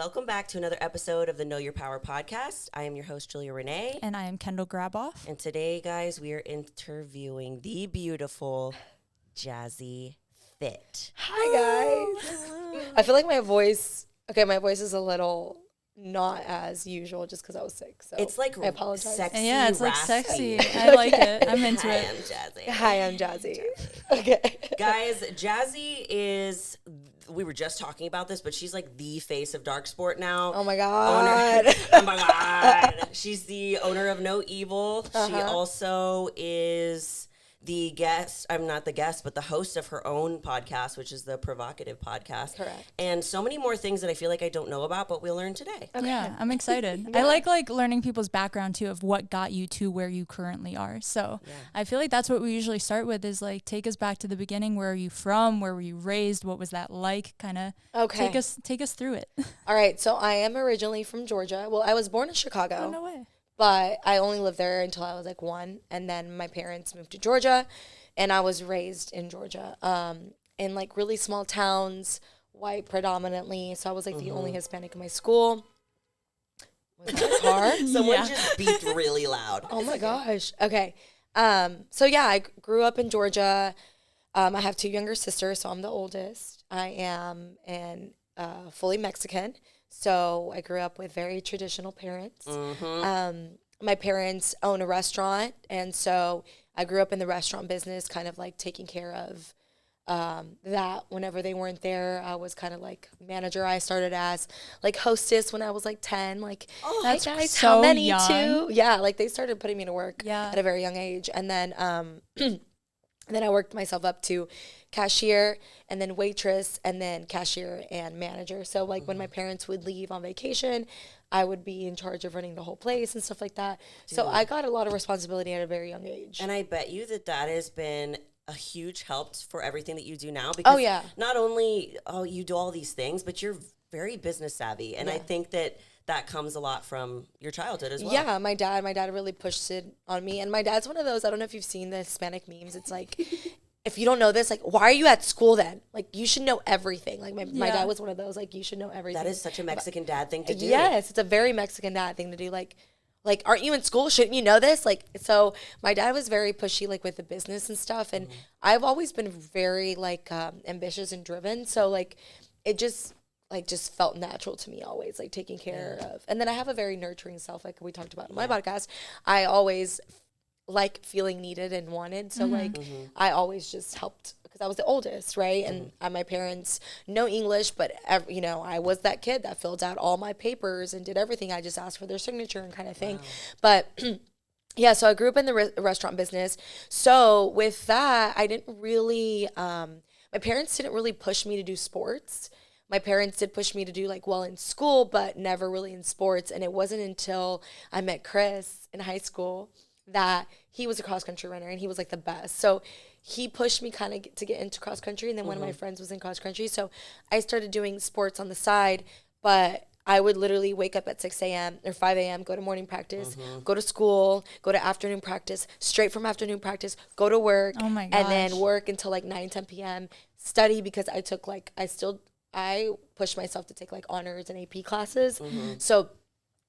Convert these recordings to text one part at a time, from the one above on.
Welcome back to another episode of the Know Your Power podcast. I am your host, Juliarene. And I am Kendall Graboff. And today, guys, we are interviewing the beautiful Jazzy Fit. Hi, guys. I feel like my voice is a little not as usual just because I was sick. So it's like I apologize. Sexy, yeah, it's like raspy. sexy. I like it. I'm into Hi, it. I'm Jazzy. Hi, I'm Jazzy. Okay. Guys, Jazzy is, we were just talking about this, but she's like the face of Darc Sport now. Oh my God. Oh my God. She's the owner of No Evil. She also is the guest, I'm not the guest, but the host of her own podcast, which is the Provocative Podcast. Correct. And so many more things that I feel like I don't know about, but we'll learn today. Okay. Yeah, I'm excited. I like learning people's background too of what got you to where you currently are. So I feel like that's what we usually start with is like take us back to the beginning. Where are you from? Where were you raised? What was that like? Kind of take us through it. All right. So I am originally from Georgia. Well, I was born in Chicago. Oh, no way. But I only lived there until I was like 1. And then my parents moved to Georgia and I was raised in Georgia in like really small towns, white predominantly. So I was like the only Hispanic in my school. Was that a car? Someone just beeped really loud. Oh my gosh. Okay. So yeah, I grew up in Georgia. I have 2 younger sisters, so I'm the oldest. I am fully Mexican. So I grew up with very traditional parents. My parents own a restaurant, and so I grew up in the restaurant business, kind of like taking care of that whenever they weren't there. I was kind of like manager. I started as like hostess when I was like 10. Like, hey guys, so how many young. too? Yeah, like they started putting me to work Yeah. at a very young age, and then I worked myself up to cashier and then waitress and then cashier and manager. So like when my parents would leave on vacation, I would be in charge of running the whole place and stuff like that. Dude. So I got a lot of responsibility at a very young age. And I bet you that has been a huge help for everything that you do now. Because not only, you do all these things, but you're very business savvy. And I think that comes a lot from your childhood as well. Yeah, my dad really pushed it on me. And my dad's one of those, I don't know if you've seen the Hispanic memes. It's like, if you don't know this, like, why are you at school then? Like, you should know everything. Like, my dad was one of those, like, you should know everything. That is such a Mexican dad thing to do. Yes, it's a very Mexican dad thing to do. Like, aren't you in school? Shouldn't you know this? Like, so my dad was very pushy, like, with the business and stuff. And I've always been very, like, ambitious and driven. So, like, it just felt natural to me always, like, taking care of. And then I have a very nurturing self, like we talked about in my podcast. I always like feeling needed and wanted. So I always just helped because I was the oldest, right? And my parents know English, but I was that kid that filled out all my papers and did everything. I just asked for their signature and kind of thing. But yeah, so I grew up in the restaurant business. So with that, I didn't really, my parents didn't really push me to do sports. My parents did push me to do like well in school, but never really in sports. And it wasn't until I met Chris in high school that he was a cross country runner and he was like the best. So he pushed me kind of to get into cross country. And then one of my friends was in cross country. So I started doing sports on the side, but I would literally wake up at 6 a.m. or 5 a.m., go to morning practice, go to school, go to afternoon practice, straight from afternoon practice, go to work, and then work until like 9, 10 p.m., study because I took like, I pushed myself to take like honors and AP classes. So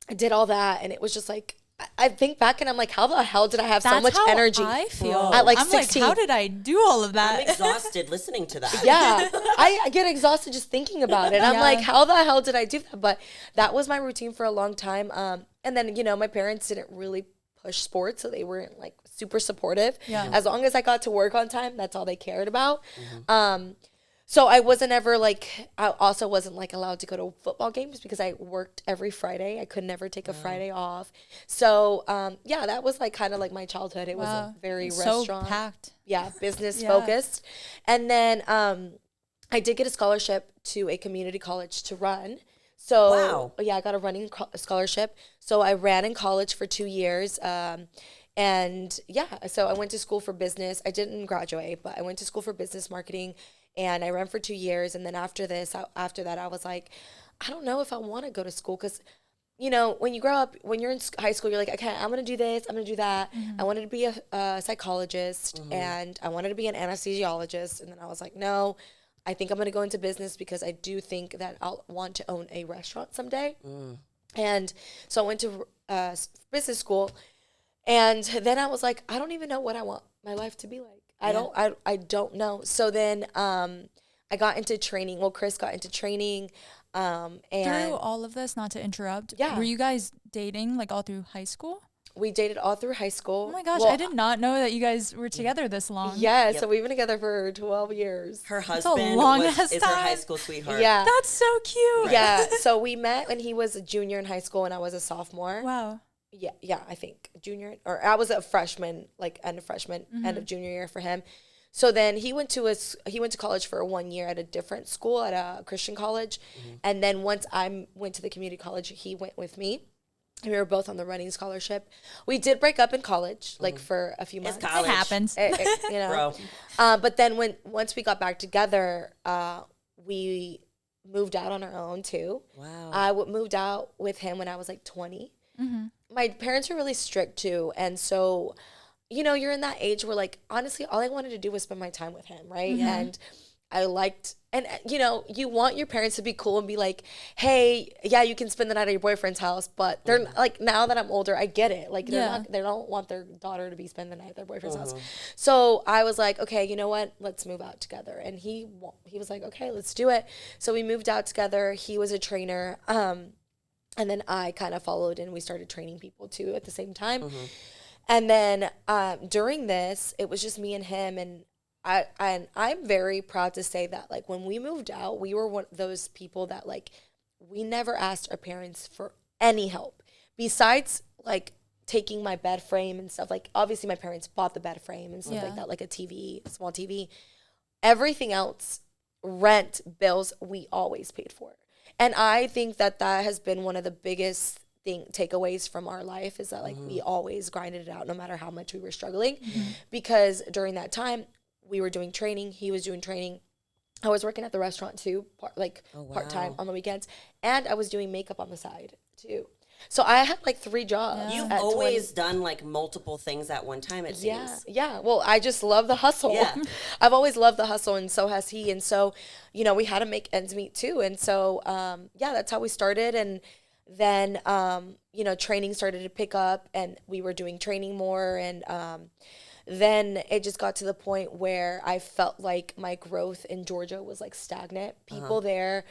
I did all that and it was just like, I think back and I'm like, how the hell did I have so much energy? I feel at like I'm 16. like, how did I do all of that? I'm exhausted listening to that. Yeah, I get exhausted just thinking about it. I'm like, how the hell did I do that? But that was my routine for a long time. And then, my parents didn't really push sports, so they weren't like super supportive. Yeah. As long as I got to work on time, that's all they cared about. So I wasn't ever like, I also wasn't like allowed to go to football games because I worked every Friday. I could never take a Friday off. So that was like kind of like my childhood. It was very restaurant. So packed. Yeah, business focused. And then I did get a scholarship to a community college to run. So I got a running scholarship. So I ran in college for 2 years. And so I went to school for business. I didn't graduate, but I went to school for business marketing. And I ran for 2 years. And then after that, I was like, I don't know if I want to go to school because, when you grow up, when you're in high school, you're like, okay, I'm going to do this. I'm going to do that. I wanted to be a psychologist and I wanted to be an anesthesiologist. And then I was like, no, I think I'm going to go into business because I do think that I'll want to own a restaurant someday. And so I went to business school, and then I was like, I don't even know what I want my life to be like. I don't know. So then I got into training. Well, Chris got into training. And through all of this, not to interrupt, were you guys dating like all through high school? We dated all through high school. Oh my gosh, I did not know that you guys were together this long. Yeah, so we've been together for 12 years. Her husband is her high school sweetheart. Yeah. That's so cute. Yeah, so we met when he was a junior in high school and I was a sophomore. Wow. Yeah, I think junior, or I was a freshman, like end of freshman, end of junior year for him. So then he went to college for 1 year at a different school, at a Christian college. And then once I went to the community college, he went with me. And we were both on the running scholarship. We did break up in college, like for a few months. It's college. It happens. You know. But then once we got back together, we moved out on our own too. Wow. I moved out with him when I was like 20. My parents were really strict too. And so, you know, you're in that age where like, honestly, all I wanted to do was spend my time with him, right? And I liked, and you know, you want your parents to be cool and be like, hey, yeah, you can spend the night at your boyfriend's house, but they're like, now that I'm older, I get it. Like, they don't want their daughter to be spend the night at their boyfriend's house. So I was like, okay, you know what? Let's move out together. And he was like, okay, let's do it. So we moved out together. He was a trainer. And then I kind of followed and we started training people too at the same time. And then during this, it was just me and him, and I'm very proud to say that, like, when we moved out, we were one of those people that, like, we never asked our parents for any help besides, like, taking my bed frame and stuff. Like, obviously, my parents bought the bed frame and stuff like that, like a TV, a small TV. Everything else, rent, bills, we always paid for. And I think that has been one of the biggest takeaways from our life, is that, like, we always grinded it out no matter how much we were struggling. Because during that time, we were doing training. He was doing training. I was working at the restaurant too, part-time on the weekends. And I was doing makeup on the side too. So I had like 3 jobs. You've always done like multiple things at one time, it seems. Yeah. Well, I just love the hustle. Yeah. I've always loved the hustle, and so has he. And so, you know, we had to make ends meet too. And so, that's how we started. And then, you know, training started to pick up, and we were doing training more. And then it just got to the point where I felt like my growth in Georgia was like stagnant. People there,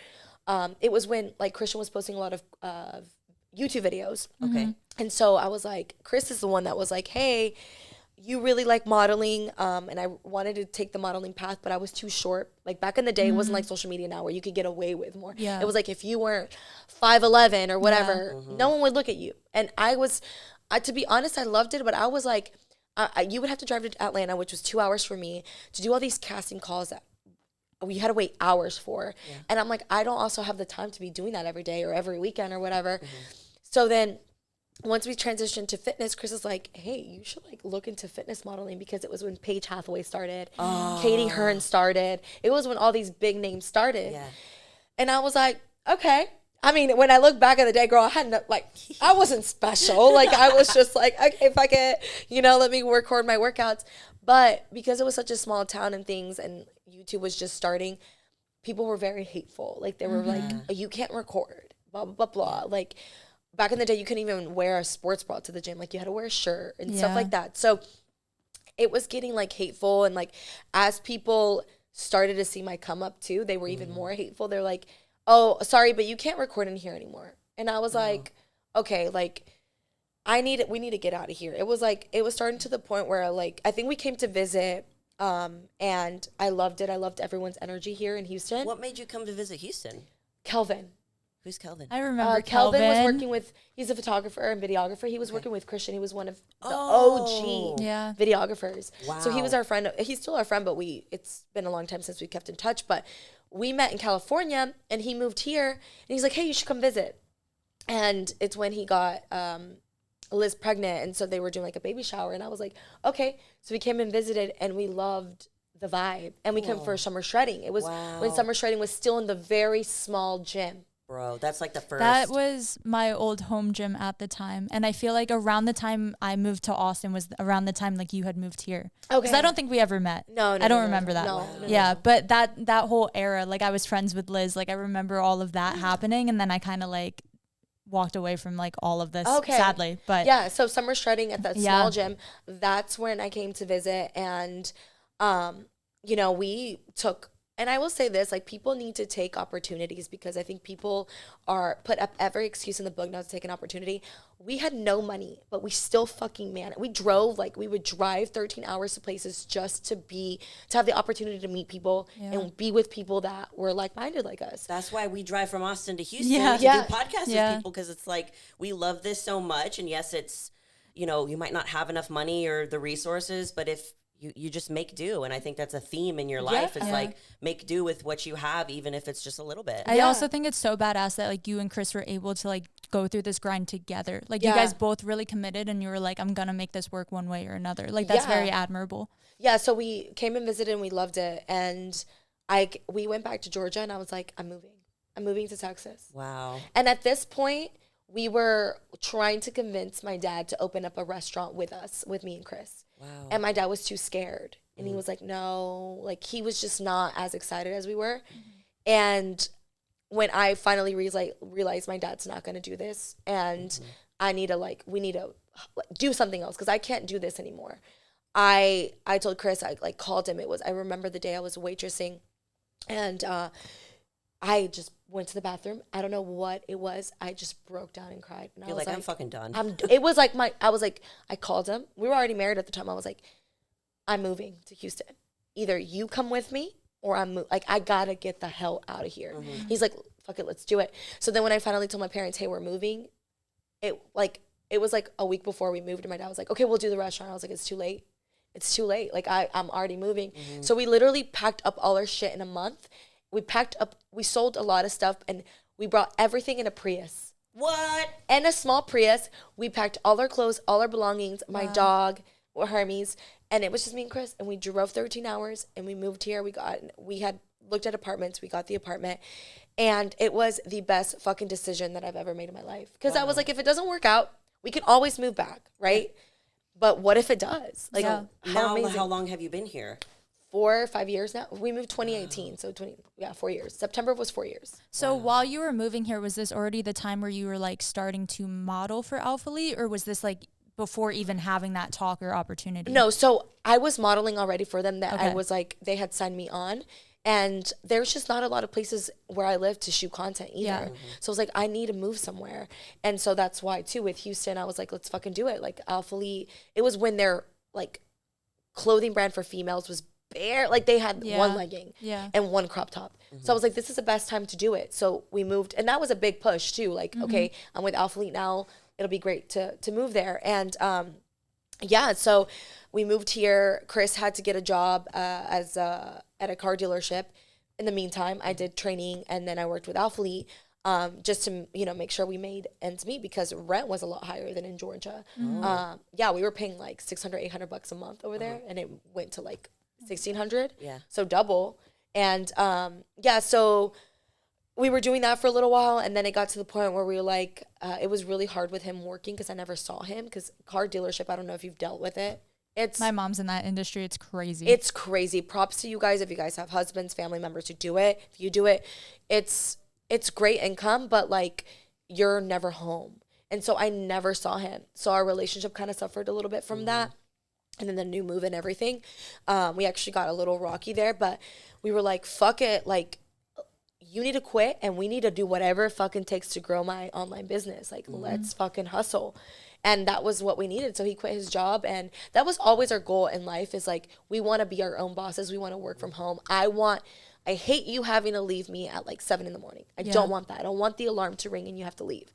it was when like Christian was posting a lot of YouTube videos. Okay. And so I was like, Chris is the one that was like, hey, you really like modeling. And I wanted to take the modeling path, but I was too short. Like back in the day, it wasn't like social media now where you could get away with more. It was like, if you weren't 5'11" or whatever, no one would look at you. And to be honest, I loved it, but I was like, you would have to drive to Atlanta, which was 2 hours for me, to do all these casting calls that we had to wait hours for. And I'm like, I don't also have the time to be doing that every day or every weekend or whatever. So then once we transitioned to fitness, Chris is like, hey, you should like look into fitness modeling, because it was when Paige Hathaway started, Katie Hearn started. It was when all these big names started. And I was like, okay. I mean, when I look back at the day, girl, I wasn't special. Like, I was just like, okay, fuck it, you know, let me record my workouts. But because it was such a small town and things, and YouTube was just starting, people were very hateful. Like, they were like, you can't record, blah, blah, blah, blah. Like, back in the day, you couldn't even wear a sports bra to the gym. Like, you had to wear a shirt and stuff like that. So it was getting, like, hateful. And, like, as people started to see my come up, too, they were even more hateful. They're like, oh, sorry, but you can't record in here anymore. And I was like, okay, like, we need to get out of here. It was like, it was starting to the point where, like, I think we came to visit, and I loved it. I loved everyone's energy here in Houston. What made you come to visit Houston? Kelvin. Who's Kelvin? I remember Kelvin was working with, he's a photographer and videographer. He was working with Christian. He was one of the OG videographers. Wow. So he was our friend. He's still our friend, but it's been a long time since we kept in touch. But we met in California, and he moved here, and he's like, hey, you should come visit. And it's when he got Liz pregnant, and so they were doing like a baby shower, and I was like, okay. So we came and visited, and we loved the vibe, and we came for summer shredding. It was when summer shredding was still in the very small gym. Bro, that's like the first. That was my old home gym at the time. And I feel like around the time I moved to Austin was around the time like you had moved here. Okay. Because I don't think we ever met. No, I don't remember that. No. Yeah, but that whole era, like I was friends with Liz. Like I remember all of that happening. And then I kind of like walked away from like all of this, sadly. But yeah, so summer shredding at that small gym, that's when I came to visit. And, you know, we took... And I will say this, like, people need to take opportunities because I think people are put up every excuse in the book not to take an opportunity. We had no money, but we still fucking man it. We drove, like, we would drive 13 hours to places just to have the opportunity to meet people and be with people that were like-minded like us. That's why we drive from Austin to Houston to do podcasts with people, because it's like, we love this so much. And yes, it's, you know, you might not have enough money or the resources, but if you just make do. And I think that's a theme in your life. It's like, make do with what you have, even if it's just a little bit. I also think it's so badass that like you and Chris were able to like go through this grind together. Like you guys both really committed and you were like, I'm gonna make this work one way or another. Like that's very admirable. Yeah, so we came and visited and we loved it. And we went back to Georgia and I was like, I'm moving to Texas. Wow. And at this point, we were trying to convince my dad to open up a restaurant with me and Chris. Wow. And my dad was too scared. And he was like, no, like he was just not as excited as we were. And when I finally realized my dad's not going to do this and we need to do something else because I can't do this anymore. I told Chris, I like called him. I remember the day I was waitressing and I just went to the bathroom. I don't know what it was. I just broke down and cried. And You're like, I'm fucking done. I called him. We were already married at the time. I was like, I'm moving to Houston. Either you come with me or I gotta get the hell out of here. He's like, fuck it, let's do it. So then when I finally told my parents, hey, we're moving, it was like a week before we moved and my dad was like, okay, we'll do the restaurant. I was like, it's too late. It's too late. Like I'm already moving. So we literally packed up all our shit in a month. We sold a lot of stuff and we brought everything in a Prius. What? In a small Prius. We packed all our clothes, all our belongings, my dog, Hermes, and it was just me and Chris. And we drove 13 hours and we moved here. We had looked at apartments. We got the apartment. And it was the best fucking decision that I've ever made in my life. Because I was like, if it doesn't work out, we can always move back, right? But what if it does? Like, how long have you been here? 4 or 5 years now. We moved 2018, so 4 years. September was 4 years. So while you were moving here, was this already the time where you were like starting to model for Alphalete, or was this like before even having that talk or opportunity? No, so I was modeling already for them. I was like, they had signed me on, and there's just not a lot of places where I live to shoot content either. Yeah. So I was like, I need to move somewhere, and so that's why too with Houston, I was like, let's fucking do it. Like Alphalete, it was when their like clothing brand for females was bare, like they had one legging and one crop top. So I was like, this is the best time to do it. So we moved, and that was a big push too. Like, okay, I'm with Alphalete now. It'll be great to move there. And so we moved here. Chris had to get a job at a car dealership. In the meantime, I did training, and then I worked with Alphalete just to make sure we made ends meet because rent was a lot higher than in Georgia. We were paying like $600-800 a month over there, and it went to like 1,600. So double. And so we were doing that for a little while, and then it got to the point where we were like, it was really hard with him working because I never saw him, because car dealership, I don't know if you've dealt with it. My mom's in that industry. It's crazy. It's crazy. Props to you guys if you guys have husbands, family members who do it. If you do it, it's great income, but like you're never home. And so I never saw him. So our relationship kind of suffered a little bit from that. And then the new move and everything, we actually got a little rocky there, but we were like, fuck it. Like, you need to quit and we need to do whatever it fucking takes to grow my online business. Like, let's fucking hustle. And that was what we needed. So he quit his job. And that was always our goal in life, is like, we want to be our own bosses. We want to work from home. I hate you having to leave me at like 7 a.m. I don't want that. I don't want the alarm to ring and you have to leave.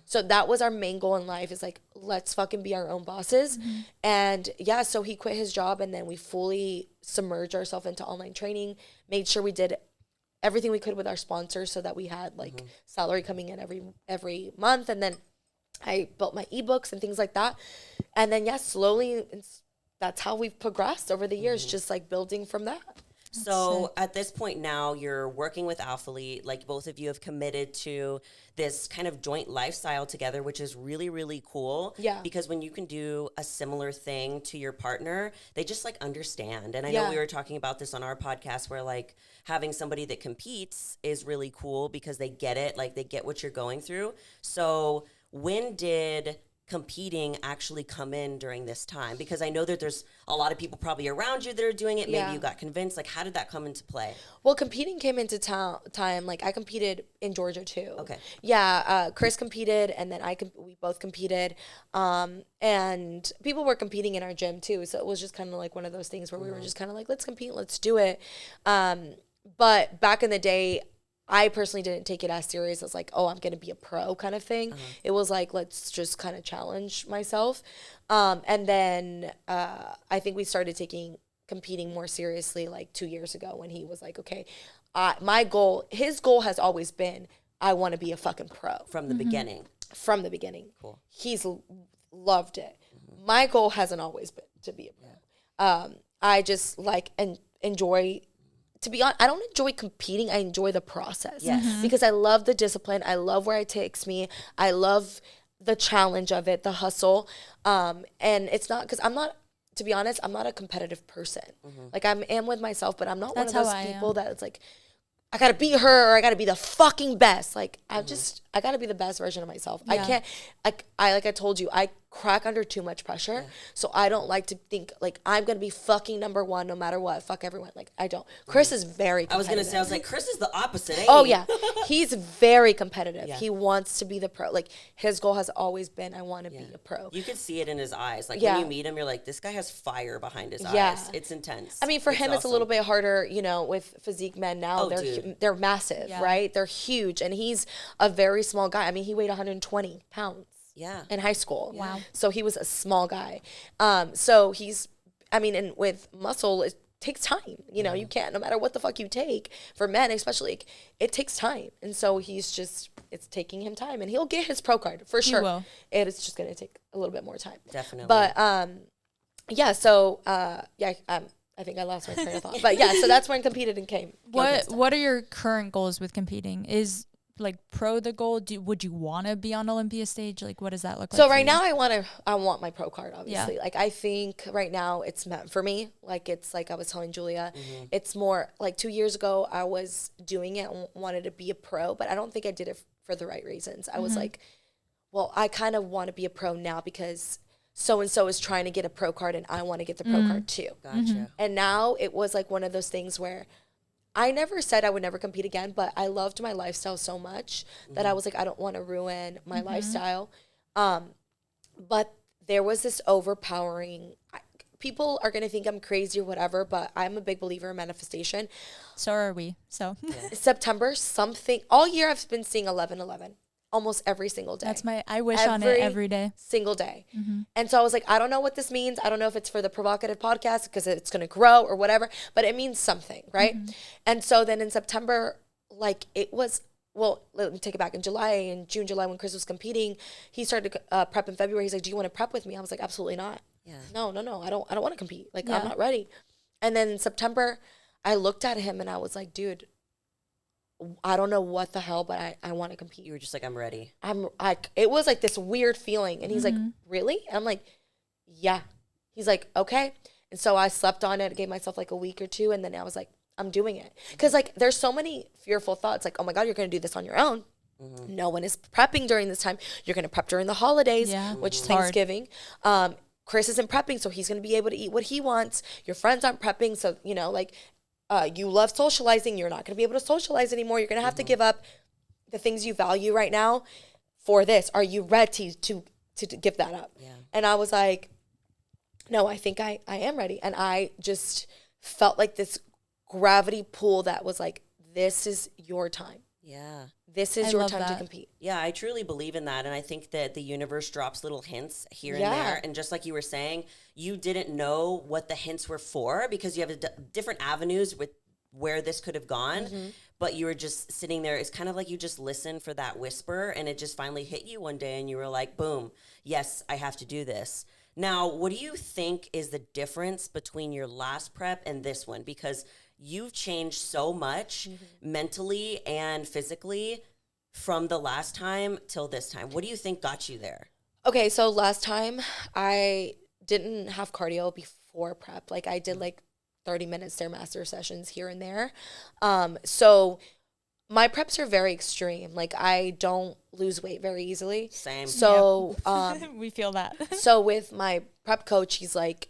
So that was our main goal in life, is like, let's fucking be our own bosses. And so he quit his job, and then we fully submerged ourselves into online training, made sure we did everything we could with our sponsors so that we had like salary coming in every month. And then I built my ebooks and things like that. And then slowly, that's how we've progressed over the years, just like building from that. So at this point now, you're working with Alphalete. Like both of you have committed to this kind of joint lifestyle together, which is really, really cool. Yeah. Because when you can do a similar thing to your partner, they just like understand. And I know we were talking about this on our podcast where like having somebody that competes is really cool because they get it. Like they get what you're going through. So when did competing actually come in during this time? Because I know that there's a lot of people probably around you that are doing it. Maybe you got convinced. Like, how did that come into play? Well, competing came into time. Like, I competed in Georgia too. Okay. Yeah, Chris competed, and then we both competed. And people were competing in our gym too. So it was just kind of like one of those things where we were just kind of like, let's compete, let's do it. But back in the day, I personally didn't take it as serious as like, oh, I'm going to be a pro kind of thing. It was like, let's just kind of challenge myself. And then I think we started competing more seriously like 2 years ago when he was like, okay, his goal has always been, I want to be a fucking pro. From the beginning. From the beginning. Cool. He's loved it. My goal hasn't always been to be a pro. I just like enjoy. To be honest, I don't enjoy competing. I enjoy the process. Yes. Because I love the discipline. I love where it takes me. I love the challenge of it, the hustle. And it's not, because to be honest, I'm not a competitive person. Like I am with myself, but I'm not one of those people that it's like, I gotta beat her or I gotta be the fucking best. Like I gotta be the best version of myself. I can't, like I told you, I crack under too much pressure. So I don't like to think like I'm gonna be fucking number one no matter what. Fuck everyone. Like I don't. Chris is very competitive. I was like, Chris is the opposite, ain't Oh he? yeah. He's very competitive. He wants to be the pro. Like his goal has always been, I want to be a pro. You could see it in his eyes. Like when you meet him, you're like, this guy has fire behind his eyes. It's intense. I mean, for him, it's a little bit harder, with physique men now. They're massive, right? They're huge. And he's a very small guy. I mean, he weighed 120 pounds. Yeah. In high school. Wow. So he was a small guy. So and with muscle, it takes time. You can't, no matter what the fuck you take, for men especially, it takes time. And so it's taking him time. And he'll get his pro card, for sure. He will. It's just going to take a little bit more time. Definitely. But, I think I lost my train of thought. But yeah, so that's when competed and came. What are your current goals with competing? Is like pro the goal? Would you want to be on Olympia stage? Like what does that look like? So right now I want my pro card, obviously. Yeah. Like I think right now it's meant for me. Like it's like I was telling Julia, it's more like 2 years ago I was doing it and wanted to be a pro, but I don't think I did it for the right reasons. I was like, well, I kind of want to be a pro now because so-and-so is trying to get a pro card and I want to get the pro card too. Gotcha. And now it was like one of those things where I never said I would never compete again, but I loved my lifestyle so much that I was like, I don't want to ruin my lifestyle. But there was this overpowering, people are going to think I'm crazy or whatever, but I'm a big believer in manifestation. So are we. So September, all year I've been seeing 11/11. Almost every single day. I wish on it every day. Single day. And so I was like, I don't know what this means. I don't know if it's for the provocative podcast because it's going to grow or whatever, but it means something, right? And so then in September, like it was, well, let me take it back. In June, July, when Chris was competing, he started prep in February. He's like, do you want to prep with me? I was like, absolutely not. Yeah. No. I don't want to compete. Like, I'm not ready. And then in September, I looked at him and I was like, dude, I don't know what the hell, but I want to compete. You were just like, I'm ready. It was like this weird feeling. And he's like, really? And I'm like, yeah. He's like, okay. And so I slept on it, gave myself like a week or two. And then I was like, I'm doing it. Because like, there's so many fearful thoughts. Like, oh my God, you're going to do this on your own. No one is prepping during this time. You're going to prep during the holidays, which is Thanksgiving. Chris isn't prepping, so he's going to be able to eat what he wants. Your friends aren't prepping. So, you love socializing. You're not going to be able to socialize anymore. You're going to have to give up the things you value right now for this. Are you ready to give that up? Yeah. And I was like, no, I think I am ready. And I just felt like this gravity pull that was like, this is your time. Yeah. This is your time to compete. Yeah, I truly believe in that. And I think that the universe drops little hints here and there. And just like you were saying, you didn't know what the hints were for because you have different avenues with where this could have gone. But you were just sitting there. It's kind of like you just listened for that whisper and it just finally hit you one day and you were like, boom, yes, I have to do this. Now, what do you think is the difference between your last prep and this one? Because you've changed so much mentally and physically from the last time till this time. What do you think got you there? Okay, so last time I didn't have cardio before prep. Like I did like 30-minute Stairmaster sessions here and there. So my preps are very extreme. Like I don't lose weight very easily. Same. So we feel that. So with my prep coach, he's like,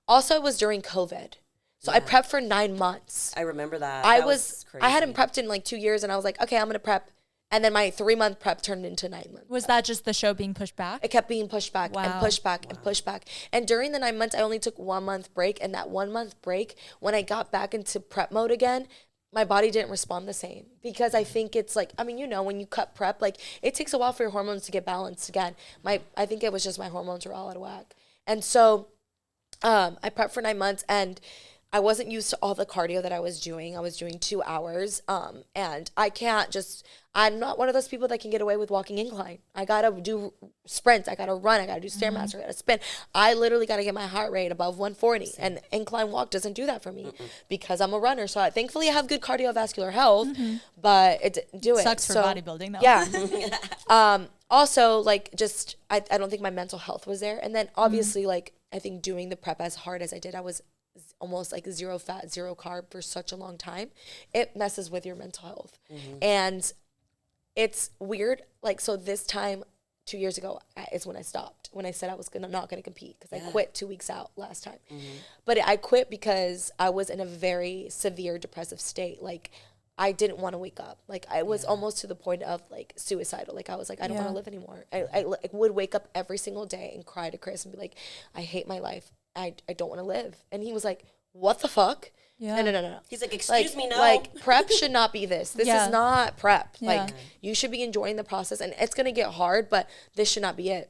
also it was during COVID. So I prepped for 9 months. I remember that. I crazy. hadn't prepped in like 2 years, and I was like, okay, I'm gonna prep. And then my 3-month prep turned into 9 months. Was that just the show being pushed back? It kept being pushed back and pushed back and pushed back. And during the 9 months, I only took 1 month break. And that 1 month break, when I got back into prep mode again, my body didn't respond the same. Because I think it's like, I mean, you know, when you cut prep, like it takes a while for your hormones to get balanced again. I think it was just my hormones were all out of whack. And so I prepped for 9 months, and I wasn't used to all the cardio that I was doing. I was doing 2 hours. And I'm not one of those people that can get away with walking incline. I got to do sprints. I got to run. I got to do Stairmaster. I got to spin. I literally got to get my heart rate above 140. And incline walk doesn't do that for me because I'm a runner. So thankfully I have good cardiovascular health, but it didn't do it. Sucks for bodybuilding though. Yeah. Also, like just, I don't think my mental health was there. And then obviously like, I think doing the prep as hard as I did, I was almost like 0 fat, 0 carb for such a long time. It messes with your mental health. And it's weird. Like, so this time 2 years ago is when I stopped, when I said I was not going to compete because I quit 2 weeks out last time. But I quit because I was in a very severe depressive state. Like I didn't want to wake up. Like I was almost to the point of like suicidal. Like I was like, I don't want to live anymore. I would wake up every single day and cry to Chris and be like, I hate my life. I don't want to live. And he was like, what the fuck? Yeah. No. He's like, excuse me, no. Like, prep should not be this. This is not prep. Yeah. Like, you should be enjoying the process. And it's going to get hard, but this should not be it.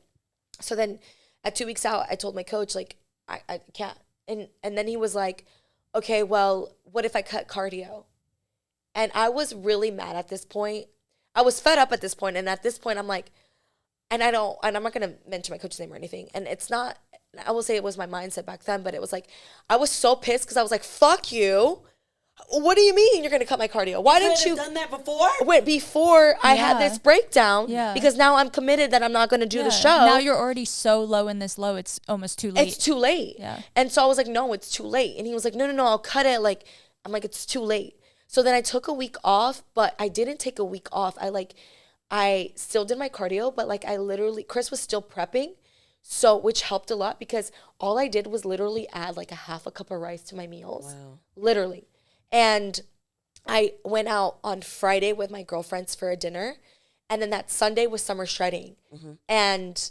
So then at 2 weeks out, I told my coach, like, I can't. And then he was like, okay, well, what if I cut cardio? And I was really mad at this point. I was fed up at this point. And at this point, I'm like, and I'm not going to mention my coach's name or anything. And it's not, I will say it was my mindset back then, but it was like, I was so pissed because I was like, fuck you. What do you mean you're going to cut my cardio? Why didn't you done that before? Wait, before I had this breakdown, because now I'm committed that I'm not going to do the show. Now you're already so low in this low, it's almost too late. It's too late. Yeah. And so I was like, no, it's too late. And he was like, no, I'll cut it. Like, I'm like, it's too late. So then I took a week off, but I didn't take a week off. I still did my cardio, but like Chris was still prepping. So, which helped a lot because all I did was literally add like a half a cup of rice to my meals. Wow. Literally. And I went out on Friday with my girlfriends for a dinner. And then that Sunday was summer shredding. And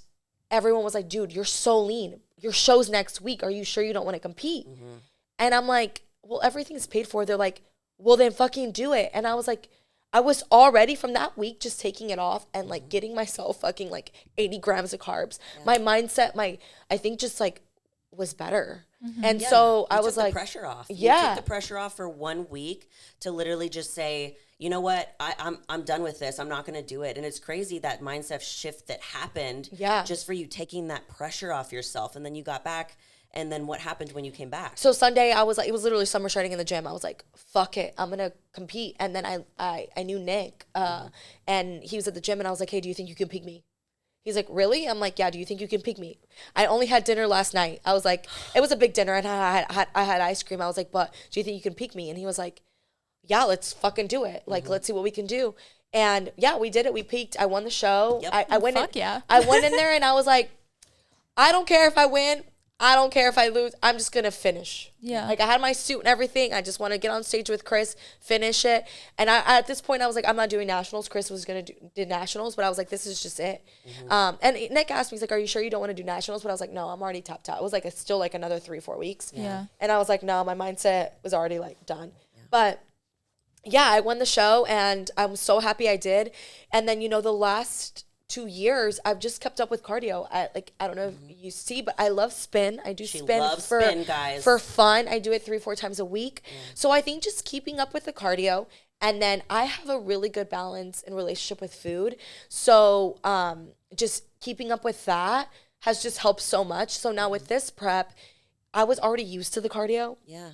everyone was like, dude, you're so lean. Your show's next week. Are you sure you don't want to compete? And I'm like, well, everything's paid for. They're like, well, then fucking do it. And I was like, I was already from that week just taking it off and like getting myself fucking like 80 grams of carbs. My mindset, I think just like was better. And so I was like, the pressure off. You took the pressure off for 1 week to literally just say, you know what, I'm done with this. I'm not going to do it. And it's crazy that mindset shift that happened just for you taking that pressure off yourself. And then you got back. And then what happened when you came back? So Sunday, I was like, it was literally summer shredding in the gym. I was like, fuck it, I'm gonna compete. And then I knew Nick, and he was at the gym, and I was like, hey, do you think you can pick me? He's like, really? I'm like, yeah, do you think you can pick me? I only had dinner last night. I was like, it was a big dinner, and I had ice cream. I was like, but do you think you can pick me? And he was like, yeah, let's fucking do it. Like, let's see what we can do. And yeah, we did it. We peaked. I won the show. I went I went in there, and I was like, I don't care if I win. I don't care if I lose. I'm just going to finish. Yeah. Like I had my suit and everything. I just want to get on stage with Chris, finish it. And at this point I was like, I'm not doing nationals. Chris was going to do nationals, but I was like, this is just it. And Nick asked me, he's like, are you sure you don't want to do nationals? But I was like, no, I'm already tapped out. It was like, it's still like another 3-4 weeks. Yeah. And I was like, no, my mindset was already like done. Yeah. But yeah, I won the show and I'm so happy I did. And then, the last 2 years, I've just kept up with cardio. I don't know if you see, but I love spin. I do spin guys. For fun. I do it 3-4 times a week. So I think just keeping up with the cardio, and then I have a really good balance and relationship with food. So just keeping up with that has just helped so much. So now with this prep, I was already used to the cardio. Yeah.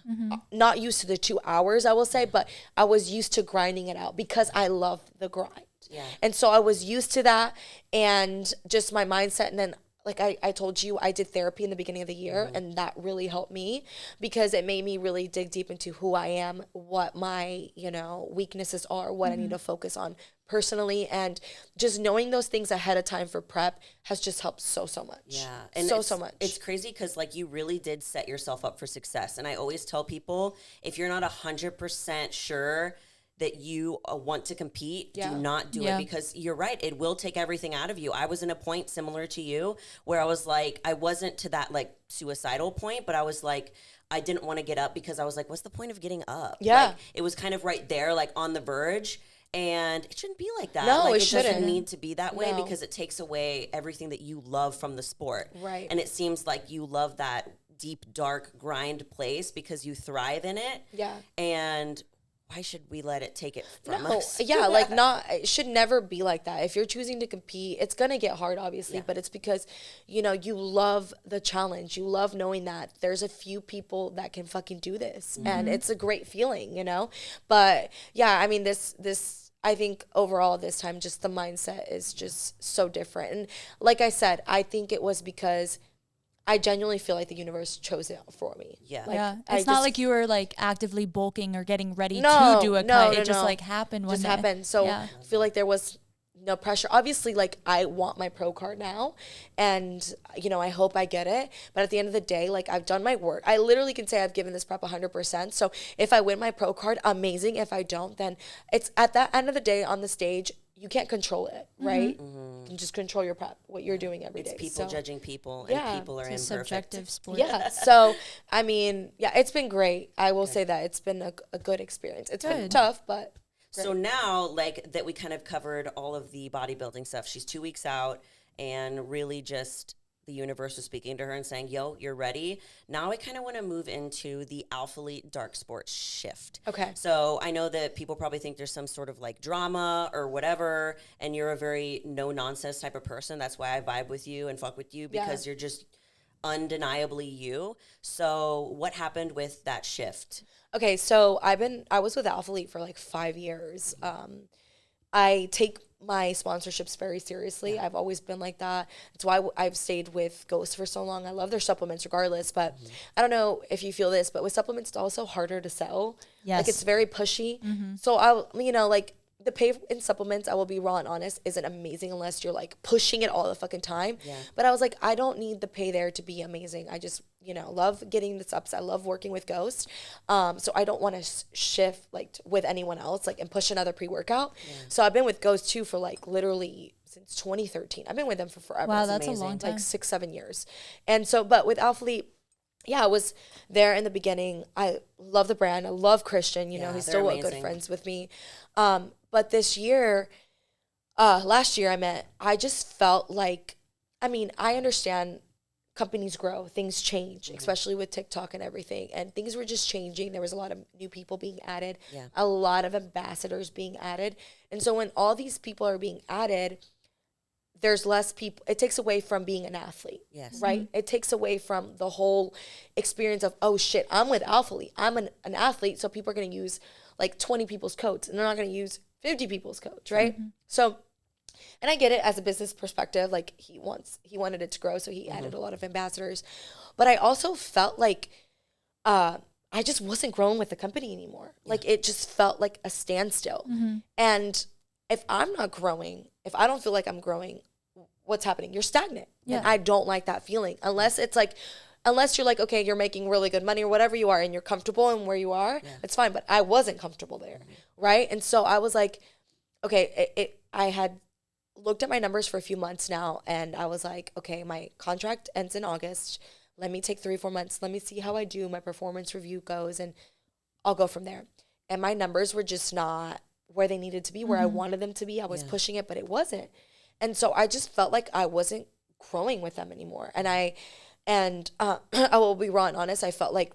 Not used to the 2 hours, I will say, but I was used to grinding it out because I love the grind. Yeah. And so I was used to that, and just my mindset. And then, like I told you, I did therapy in the beginning of the year, and that really helped me because it made me really dig deep into who I am, what my, weaknesses are, what I need to focus on personally, and just knowing those things ahead of time for prep has just helped so much. Yeah. And so much. It's crazy because like you really did set yourself up for success. And I always tell people, if you're not 100% sure that you want to compete, do not do it, because you're right. It will take everything out of you. I was in a point similar to you where I was like, I wasn't to that like suicidal point, but I was like, I didn't want to get up because I was like, what's the point of getting up? Yeah. Like, it was kind of right there, like on the verge. And it shouldn't be like that. No, like, it shouldn't. Doesn't need to be that way because it takes away everything that you love from the sport. Right. And it seems like you love that deep, dark grind place because you thrive in it. Yeah. And why should we let it take it from us? Yeah, it should never be like that. If you're choosing to compete, it's going to get hard, obviously, but it's because, you love the challenge. You love knowing that there's a few people that can fucking do this. And it's a great feeling, But yeah, I mean, this, I think overall this time, just the mindset is just so different. And like I said, I think it was because I genuinely feel like the universe chose it for me. Yeah. Like, it's not like you were like actively bulking or getting ready to do a cut. It just like happened one day. Happened. So I feel like there was no pressure. Obviously, like I want my pro card now, and I hope I get it. But at the end of the day, like I've done my work. I literally can say I've given this prep 100%. So if I win my pro card, amazing. If I don't, then it's at that end of the day on the stage. You can't control it, right? You can just control your prep, what you're doing every day. It's people judging people, and people are it's imperfect. A subjective sport. Yeah. So, I mean, it's been great. I will say that it's been a good experience. It's been tough, but great. So now, like that we kind of covered all of the bodybuilding stuff. She's 2 weeks out, and really just the universe was speaking to her and saying, yo, you're ready. Now I kind of want to move into the Alphalete Darc Sport shift. Okay. So I know that people probably think there's some sort of like drama or whatever, and you're a very no nonsense type of person. That's why I vibe with you and fuck with you, because you're just undeniably you. So what happened with that shift? Okay, so I was with Alphalete for like 5 years. I take my sponsorships very seriously. I've always been like that. It's why I've stayed with Ghost for so long. I love their supplements regardless, but I don't know if you feel this, but with supplements, it's also harder to sell. Yes. Like it's very pushy. So like the pay in supplements, I will be raw and honest, isn't amazing unless you're like pushing it all the fucking time. Yeah. But I was like, I don't need the pay there to be amazing. I just, love getting the subs. I love working with Ghost. So I don't want to shift like with anyone else, like and push another pre-workout. Yeah. So I've been with Ghost too for like literally since 2013. I've been with them for forever. Wow, that's amazing. A long time. Like 6-7 years. And so, but with Alphalete, I was there in the beginning. I love the brand. I love Christian. He's still good friends with me. But this year, last year I just felt like, I understand companies grow, things change, especially with TikTok and everything. And things were just changing. There was a lot of new people being added, a lot of ambassadors being added. And so when all these people are being added, there's less people. It takes away from being an athlete, right? It takes away from the whole experience of, oh shit, I'm with Alphalete. I'm an athlete, so people are going to use like 20 people's codes, and they're not going to use 50 people's codes, right? So, and I get it as a business perspective, like he wanted it to grow, so he added a lot of ambassadors. But I also felt like I just wasn't growing with the company anymore. Like it just felt like a standstill. And if I'm not growing, if I don't feel like I'm growing, what's happening? You're stagnant. And I don't like that feeling unless you're like, okay, you're making really good money or whatever you are and you're comfortable in where you are, it's fine. But I wasn't comfortable there, right? And so I was like, okay, I had looked at my numbers for a few months now, and I was like, okay, my contract ends in August. Let me take 3-4 months. Let me see how I do. My performance review goes, and I'll go from there. And my numbers were just not where they needed to be, where I wanted them to be. I was pushing it, but it wasn't. And so I just felt like I wasn't growing with them anymore. And I will be raw and honest, I felt like,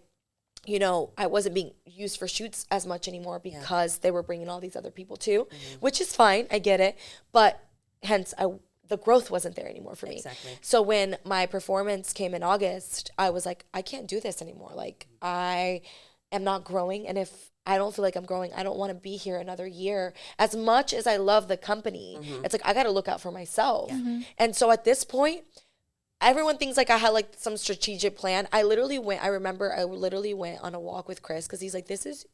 I wasn't being used for shoots as much anymore because they were bringing all these other people too, which is fine. I get it. But hence, I the growth wasn't there anymore for me. Exactly. So when my performance came in August, I was like, I can't do this anymore. Like, I am not growing. And if I don't feel like I'm growing, I don't want to be here another year. As much as I love the company, it's like, I got to look out for myself. And so at this point, everyone thinks like I had like some strategic plan. I literally went on a walk with Chris because he's like, this is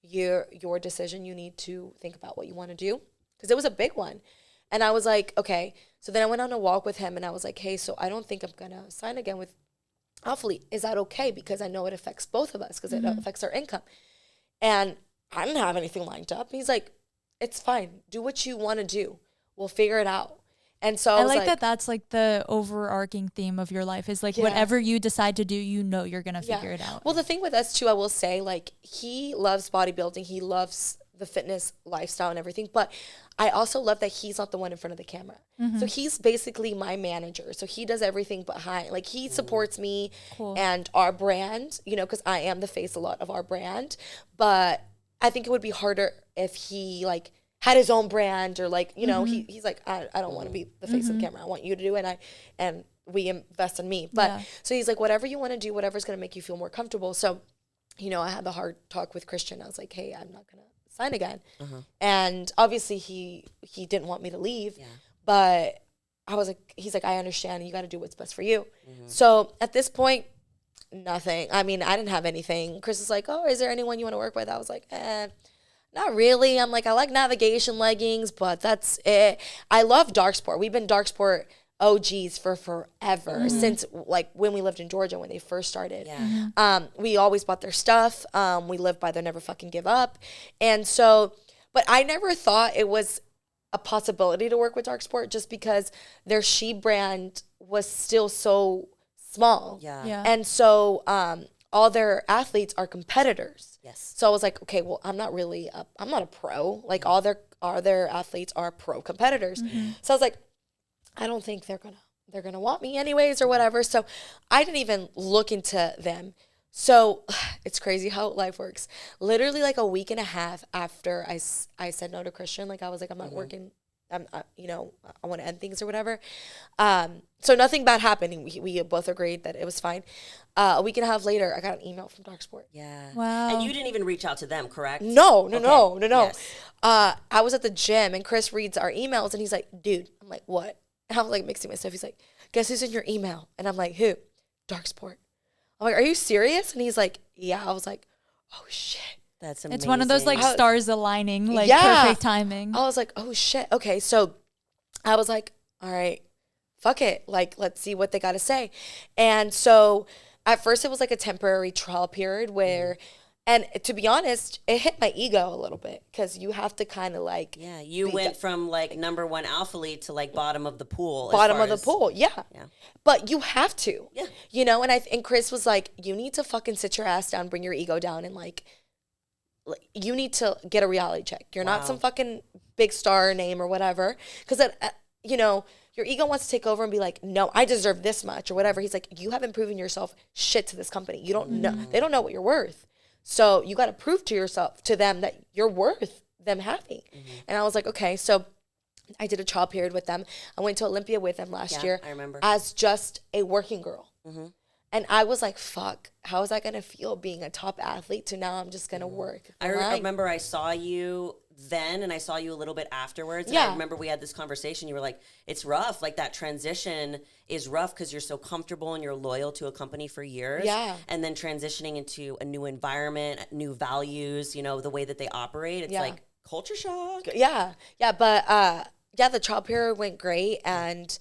your decision. You need to think about what you want to do. Because it was a big one. And I was like, okay. So then I went on a walk with him and I was like, hey, so I don't think I'm going to sign again with Alphalete. Is that okay? Because I know it affects both of us because it affects our income. And I didn't have anything lined up. He's like, it's fine. Do what you want to do. We'll figure it out. And so I like that that's like the overarching theme of your life is like whatever you decide to do, you know you're going to figure it out. Well, the thing with us too, I will say, like, he loves bodybuilding. He loves the fitness lifestyle and everything. But I also love that he's not the one in front of the camera. So he's basically my manager. So he does everything behind. Like, he supports me and our brand, you know, because I am the face a lot of our brand. But I think it would be harder if he, like, had his own brand or, like, you know, he's like, I don't want to be the face of the camera. I want you to do it. And we invest in me. But so he's like, whatever you want to do, whatever's going to make you feel more comfortable. So, you know, I had the hard talk with Christian. I was like, hey, I'm not going to sign again. And obviously he didn't want me to leave, but I was like, he's like, I understand. You got to do what's best for you. So at this point, nothing. I mean, I didn't have anything. Chris is like, oh, is there anyone you want to work with? I was like, not really. I'm like, I like navigation leggings, but that's it. I love Darc Sport. We've been Darc Sport OGs for forever, since like when we lived in Georgia when they first started. We always bought their stuff. We lived by their never fucking give up. And so, but I never thought it was a possibility to work with Darc Sport just because their she brand was still so small. And so all their athletes are competitors. So I was like, okay, well, I'm not a pro. Like, all their athletes are pro competitors. So I was like, I don't think they're gonna want me anyways or whatever. So I didn't even look into them. So it's crazy how life works. Literally like a week and a half after I said no to Christian, like I was like, I'm not working. You know, I want to end things or whatever. So nothing bad happened. We both agreed that it was fine. A week and a half later, I got an email from Darc Sport. Wow. And you didn't even reach out to them, correct? No. Yes. I was at the gym and Chris reads our emails and he's like, dude. I'm like, what? And I was like mixing my stuff. He's like, guess who's in your email? And I'm like, who? Darc Sport. I'm like, are you serious? And he's like, yeah. I was like, oh shit. That's amazing. It's one of those like stars aligning, like perfect timing. I was like, oh shit. Okay. So I was like, all right, fuck it. Like, let's see what they got to say. And so at first it was like a temporary trial period where, and to be honest, it hit my ego a little bit because you have to kind of like. Yeah, you went from like number one Alphalete to like bottom of the pool. Yeah. But you have to. Yeah. You know, and Chris was like, you need to fucking sit your ass down, bring your ego down, and like you need to get a reality check. You're not some fucking big star name or whatever. Because, you know, your ego wants to take over and be like, no, I deserve this much or whatever. He's like, you haven't proven yourself shit to this company. You don't know. They don't know what you're worth. So you got to prove to them that you're worth them having. And I was like, okay. So I did a trial period with them. I went to Olympia with them last year. I remember. As just a working girl. And I was like, fuck, how is I going to feel being a top athlete to now I'm just going to work? I remember I saw you then and I saw you a little bit afterwards. And I remember we had this conversation. You were like, it's rough. Like that transition is rough because you're so comfortable and you're loyal to a company for years. And then transitioning into a new environment, new values, you know, the way that they operate. It's like culture shock. But the trial period went great. And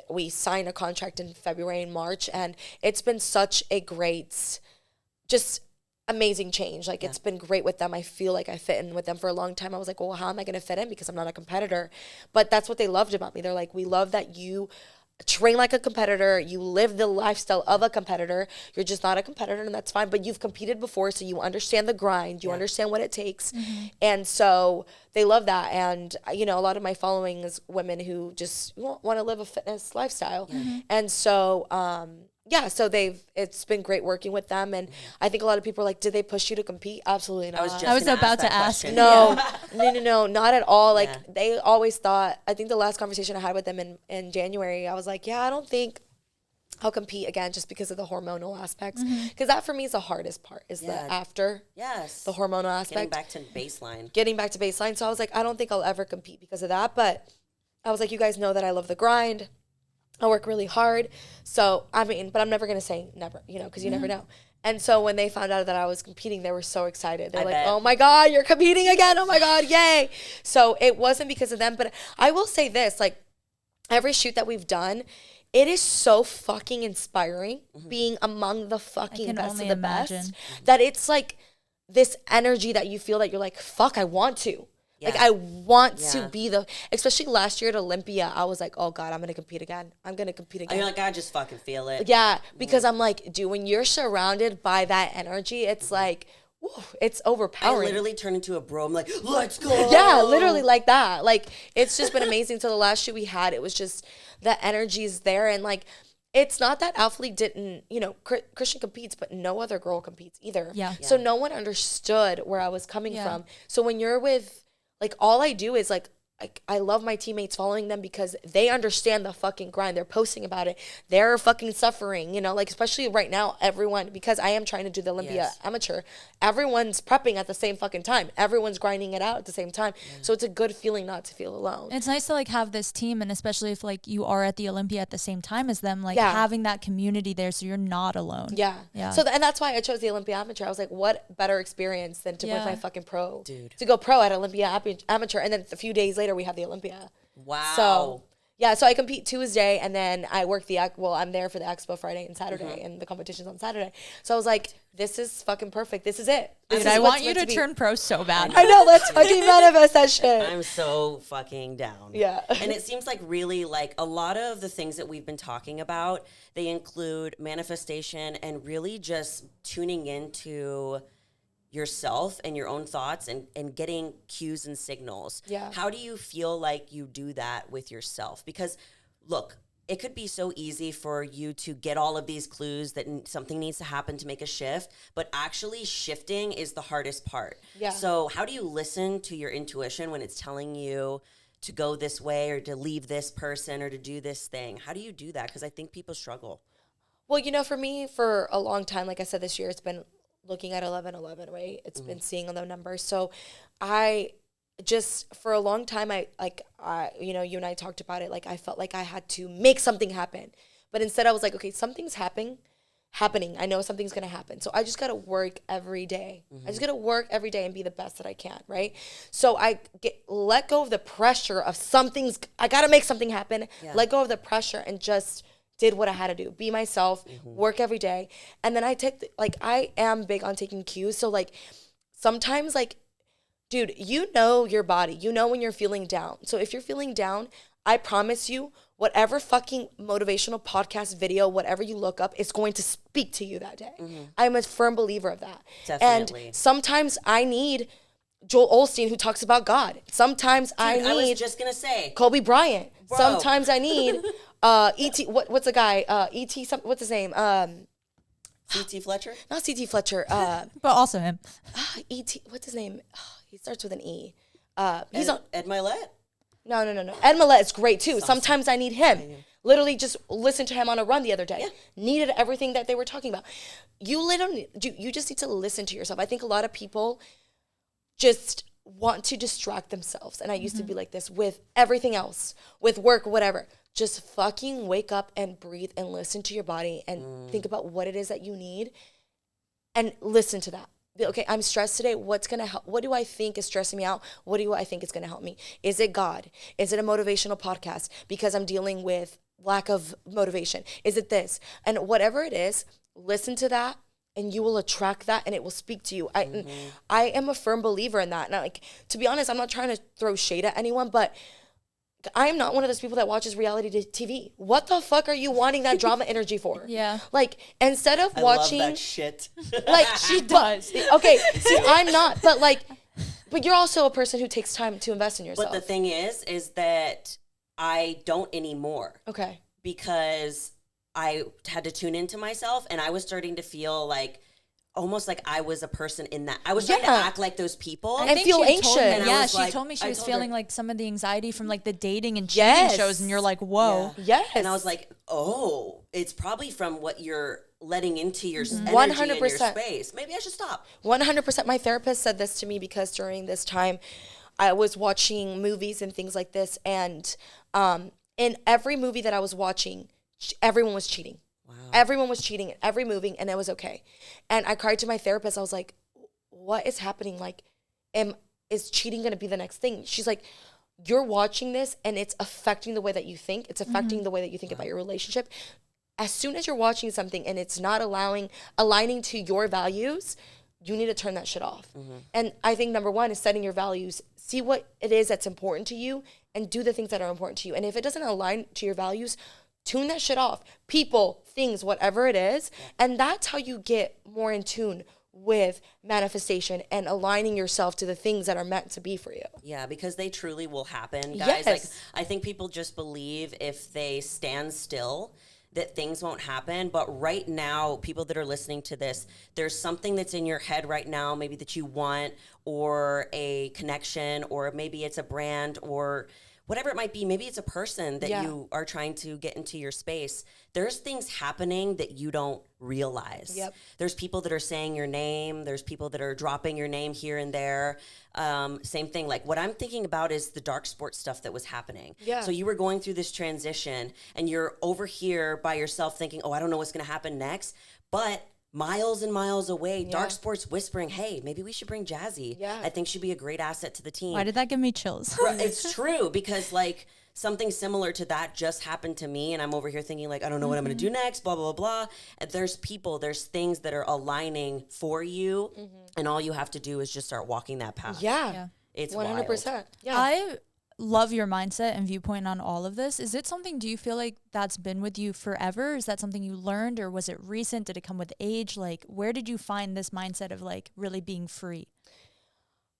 we signed a contract in February and March, and it's been such a great, just amazing change. Like it's been great with them. I feel like I fit in with them for a long time. I was like, well, how am I going to fit in? Because I'm not a competitor. But that's what they loved about me. They're like, we love that you train like a competitor. You live the lifestyle of a competitor. You're just not a competitor, and that's fine. But you've competed before, so you understand the grind. You understand what it takes. And so they love that. And, you know, a lot of my following is women who just want to live a fitness lifestyle. And so, yeah, so it's been great working with them. And I think a lot of people are like, did they push you to compete? Absolutely not. I was about to ask. No, no, not at all. Like they always thought, I think the last conversation I had with them in January, I was like, yeah, I don't think I'll compete again just because of the hormonal aspects. Because that for me is the hardest part, is the after. Yes. The hormonal aspect. Getting back to baseline. So I was like, I don't think I'll ever compete because of that. But I was like, you guys know that I love the grind. I work really hard. So, I mean, but I'm never going to say never, because you never know. And so when they found out that I was competing, they were so excited. They're like, oh my God, you're competing again. Oh my God, yay. So it wasn't because of them. But I will say this, like every shoot that we've done, it is so fucking inspiring being among the fucking best of the best. That it's like this energy that you feel that you're like, fuck, I want to. Yeah. Like, I want to be especially last year at Olympia, I was like, oh God, I'm going to compete again. I'm going to compete again. You're like, I just fucking feel it. Yeah, because I'm like, dude, when you're surrounded by that energy, it's like, whew, it's overpowering. I literally turn into a bro. I'm like, let's go. Yeah, literally like that. Like, it's just been amazing. So the last shoot we had, it was just, the energy's there. And like, it's not that Alpha League didn't, Christian competes, but no other girl competes either. Yeah. So no one understood where I was coming from. So when you're with, like, all I do is, like, I love my teammates following them because they understand the fucking grind. They're posting about it. They're fucking suffering, like, especially right now, everyone, because I am trying to do the Olympia amateur, everyone's prepping at the same fucking time. Everyone's grinding it out at the same time. So it's a good feeling not to feel alone. It's nice to, like, have this team, and especially if, like, you are at the Olympia at the same time as them, like, having that community there so you're not alone. Yeah. So, and that's why I chose the Olympia amateur. I was like, what better experience than to work my fucking pro? Dude. To go pro at Olympia amateur, and then a few days later, we have the Olympia. Wow. So, yeah, so I compete Tuesday, and then I work I'm there for the expo Friday and Saturday, and the competition's on Saturday. So I was like, this is fucking perfect. This is it. Dude, I want you to turn pro so bad. I know, let's fucking manifest that shit. I'm so fucking down. Yeah. And it seems like really, like, a lot of the things that we've been talking about, they include manifestation and really just tuning into yourself and your own thoughts and getting cues and signals. Yeah. How do you feel like you do that with yourself? Because look, it could be so easy for you to get all of these clues that something needs to happen to make a shift, but actually shifting is the hardest part. Yeah. So how do you listen to your intuition when it's telling you to go this way or to leave this person or to do this thing? How do you do that? Because I think people struggle. Well, for me, for a long time, like I said, this year, it's been looking at 11-11, right? It's been seeing on the numbers. So I just, for a long time, you and I talked about it. Like, I felt like I had to make something happen. But instead I was like, okay, something's happening. I know something's going to happen. So I just got to work every day. I just got to work every day and be the best that I can, right? So I let go of the pressure of I got to make something happen. Yeah. Let go of the pressure and just did what I had to do, be myself, work every day. And then I I am big on taking cues. So like sometimes dude, you know your body, when you're feeling down. So if you're feeling down, I promise you, whatever fucking motivational podcast video, whatever you look up, it's going to speak to you that day. I'm a firm believer of that. Definitely. And sometimes I need Joel Osteen, who talks about God. Sometimes I need was just gonna say Kobe Bryant. Bro. Sometimes I need E.T. What's the guy? E.T. What's his name? C.T. Fletcher? Not C.T. Fletcher. But also him. E.T. What's his name? He starts with an E. He's on Ed Milet? No. Ed Milet is great too. Sometimes I need him. Literally just listened to him on a run the other day. Yeah. Needed everything that they were talking about. You just need to listen to yourself. I think a lot of people just want to distract themselves. And I used to be like this with everything else, with work, whatever. Just fucking wake up and breathe and listen to your body and think about what it is that you need and listen to that. Okay, I'm stressed today. What's going to help? What do I think is stressing me out? What do I think is going to help me? Is it God? Is it a motivational podcast because I'm dealing with lack of motivation? Is it this? And whatever it is, listen to that and you will attract that and it will speak to you. I am a firm believer in that. And to be honest, I'm not trying to throw shade at anyone, but I am not one of those people that watches reality TV. What the fuck are you wanting that drama energy for? Yeah. Like, instead of watching... I love that shit. Like, she does. Okay, see, I'm not, but you're also a person who takes time to invest in yourself. But the thing is that I don't anymore. Okay. Because I had to tune into myself, and I was starting to feel like almost like I was a person in that. I was trying to act like those people and feel anxious. She told me she was feeling like some of the anxiety from like the dating and cheating shows, and you're like, whoa. Yes. And I was like, oh, it's probably from what you're letting into your energy and your space. Maybe I should stop. 100%. My therapist said this to me because during this time, I was watching movies and things like this, and in every movie that I was watching, everyone was cheating. Wow. Everyone was cheating in every movie, and it was okay. And I cried to my therapist. I was like, what is happening? Like, is cheating going to be the next thing? She's like, you're watching this, and it's affecting the way that you think. It's affecting the way that you think about your relationship. As soon as you're watching something and it's not aligning to your values, you need to turn that shit off. And I think number one is setting your values. See what it is that's important to you and do the things that are important to you. And if it doesn't align to your values, tune that shit off. People, things, whatever it is. And that's how you get more in tune with manifestation and aligning yourself to the things that are meant to be for you. Yeah, because they truly will happen, guys. Yes. Like, I think people just believe if they stand still that things won't happen. But right now, people that are listening to this, there's something that's in your head right now, maybe that you want, or a connection, or maybe it's a brand, or whatever it might be. Maybe it's a person that you are trying to get into your space. There's things happening that you don't realize. Yep. There's people that are saying your name. There's people that are dropping your name here and there. Same thing. Like, what I'm thinking about is the Darc Sport stuff that was happening. Yeah. So you were going through this transition, and you're over here by yourself thinking, oh, I don't know what's going to happen next. But miles and miles away, Darc Sport's whispering, hey, maybe we should bring Jazzy. Yeah. I think she'd be a great asset to the team. Why did that give me chills? It's true, because like something similar to that just happened to me, and I'm over here thinking like, I don't know what I'm going to do next, blah, blah, blah, blah. And there's things that are aligning for you, and all you have to do is just start walking that path. Yeah. It's 100%. wild. Yeah. I love your mindset and viewpoint on all of this. Is it something, do you feel like that's been with you forever? Is that something you learned, or was it recent? Did it come with age? Like, where did you find this mindset of like really being free?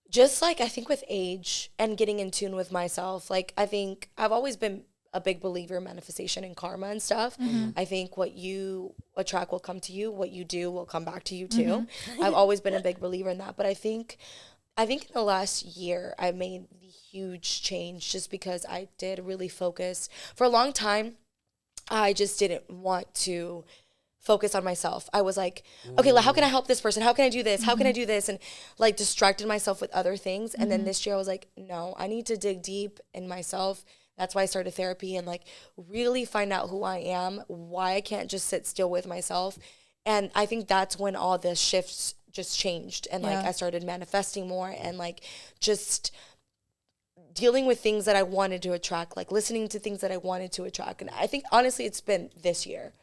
Just like, I think with age and getting in tune with myself, like, I think I've always been a big believer in manifestation and karma and stuff. I think what you attract will come to you. What you do will come back to you too. I've always been a big believer in that. But I think in the last year, I made the huge change just because I did really focus. For a long time, I just didn't want to focus on myself. I was like, okay, how can I help this person? How can I do this? How can I do this? And like distracted myself with other things. And then this year I was like, no, I need to dig deep in myself. That's why I started therapy and like really find out who I am, why I can't just sit still with myself. And I think that's when all the shifts just changed. And like I started manifesting more and like just dealing with things that I wanted to attract, like listening to things that I wanted to attract. And I think honestly, it's been this year.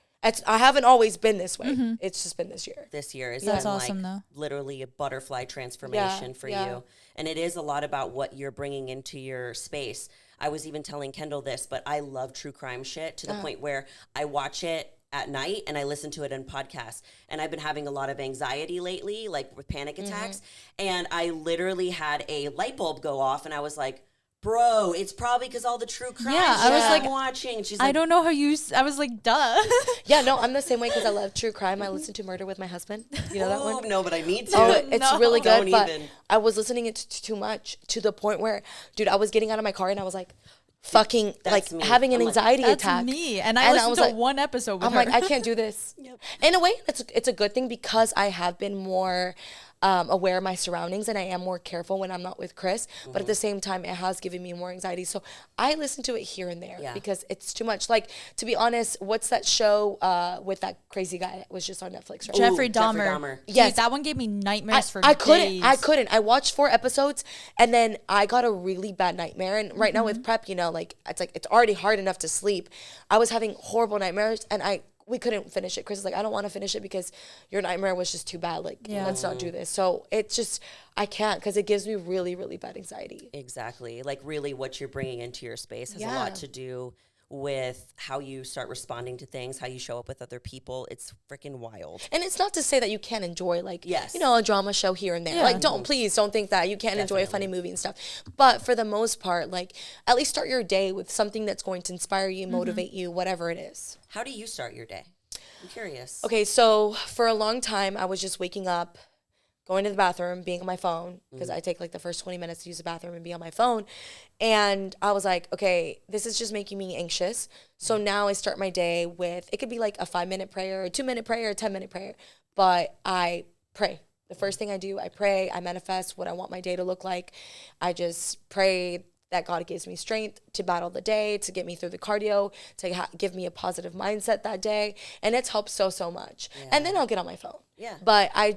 I haven't always been this way. It's just been this year. This year is That's awesome, though. Literally a butterfly transformation for you. And it is a lot about what you're bringing into your space. I was even telling Kendall this, but I love true crime shit to the point where I watch it at night and I listen to it in podcasts. And I've been having a lot of anxiety lately, like with panic attacks. And I literally had a light bulb go off, and I was like, bro, it's probably because all the true crime I was like, watching. She's like, I don't know how I was like, duh. Yeah, no, I'm the same way because I love true crime. I listen to Murder with My Husband. You know that one? No, but I need to. Oh, it's really good, but I was listening it too much to the point where, dude, I was getting out of my car and I was like, fucking, like having an anxiety attack. That's me. And I listened to like, one episode with her. I'm like, I can't do this. In a way, it's a good thing because I have been more aware of my surroundings and I am more careful when I'm not with Chris, but at the same time it has given me more anxiety, so I listen to it here and there because it's too much. Like, to be honest, what's that show with that crazy guy that was just on Netflix right Jeffrey Dahmer. Yes, dude, that one gave me nightmares for days. I couldn't. I watched 4 episodes and then I got a really bad nightmare, and right now with prep, you know, like it's already hard enough to sleep. I was having horrible nightmares and we couldn't finish it. Chris is like, I don't want to finish it because your nightmare was just too bad. Like, let's not do this. So it's just, I can't because it gives me really, really bad anxiety. Exactly. Like, really what you're bringing into your space has a lot to do with how you start responding to things, how you show up with other people. It's freaking wild. And it's not to say that you can't enjoy, like, yes. you know, a drama show here and there. Yeah. Like, please don't think that you can't enjoy a funny movie and stuff. But for the most part, like, at least start your day with something that's going to inspire you, motivate you, whatever it is. How do you start your day? I'm curious. Okay, so for a long time, I was just waking up, going to the bathroom, being on my phone, because I take like the first 20 minutes to use the bathroom and be on my phone. And I was like, okay, this is just making me anxious. So now I start my day with, it could be like a 5-minute prayer, a 2-minute prayer, a 10-minute prayer. But I pray. The first thing I do, I pray, I manifest what I want my day to look like. I just pray that God gives me strength to battle the day, to get me through the cardio, to give me a positive mindset that day. And it's helped so much. Yeah. And then I'll get on my phone. Yeah. But I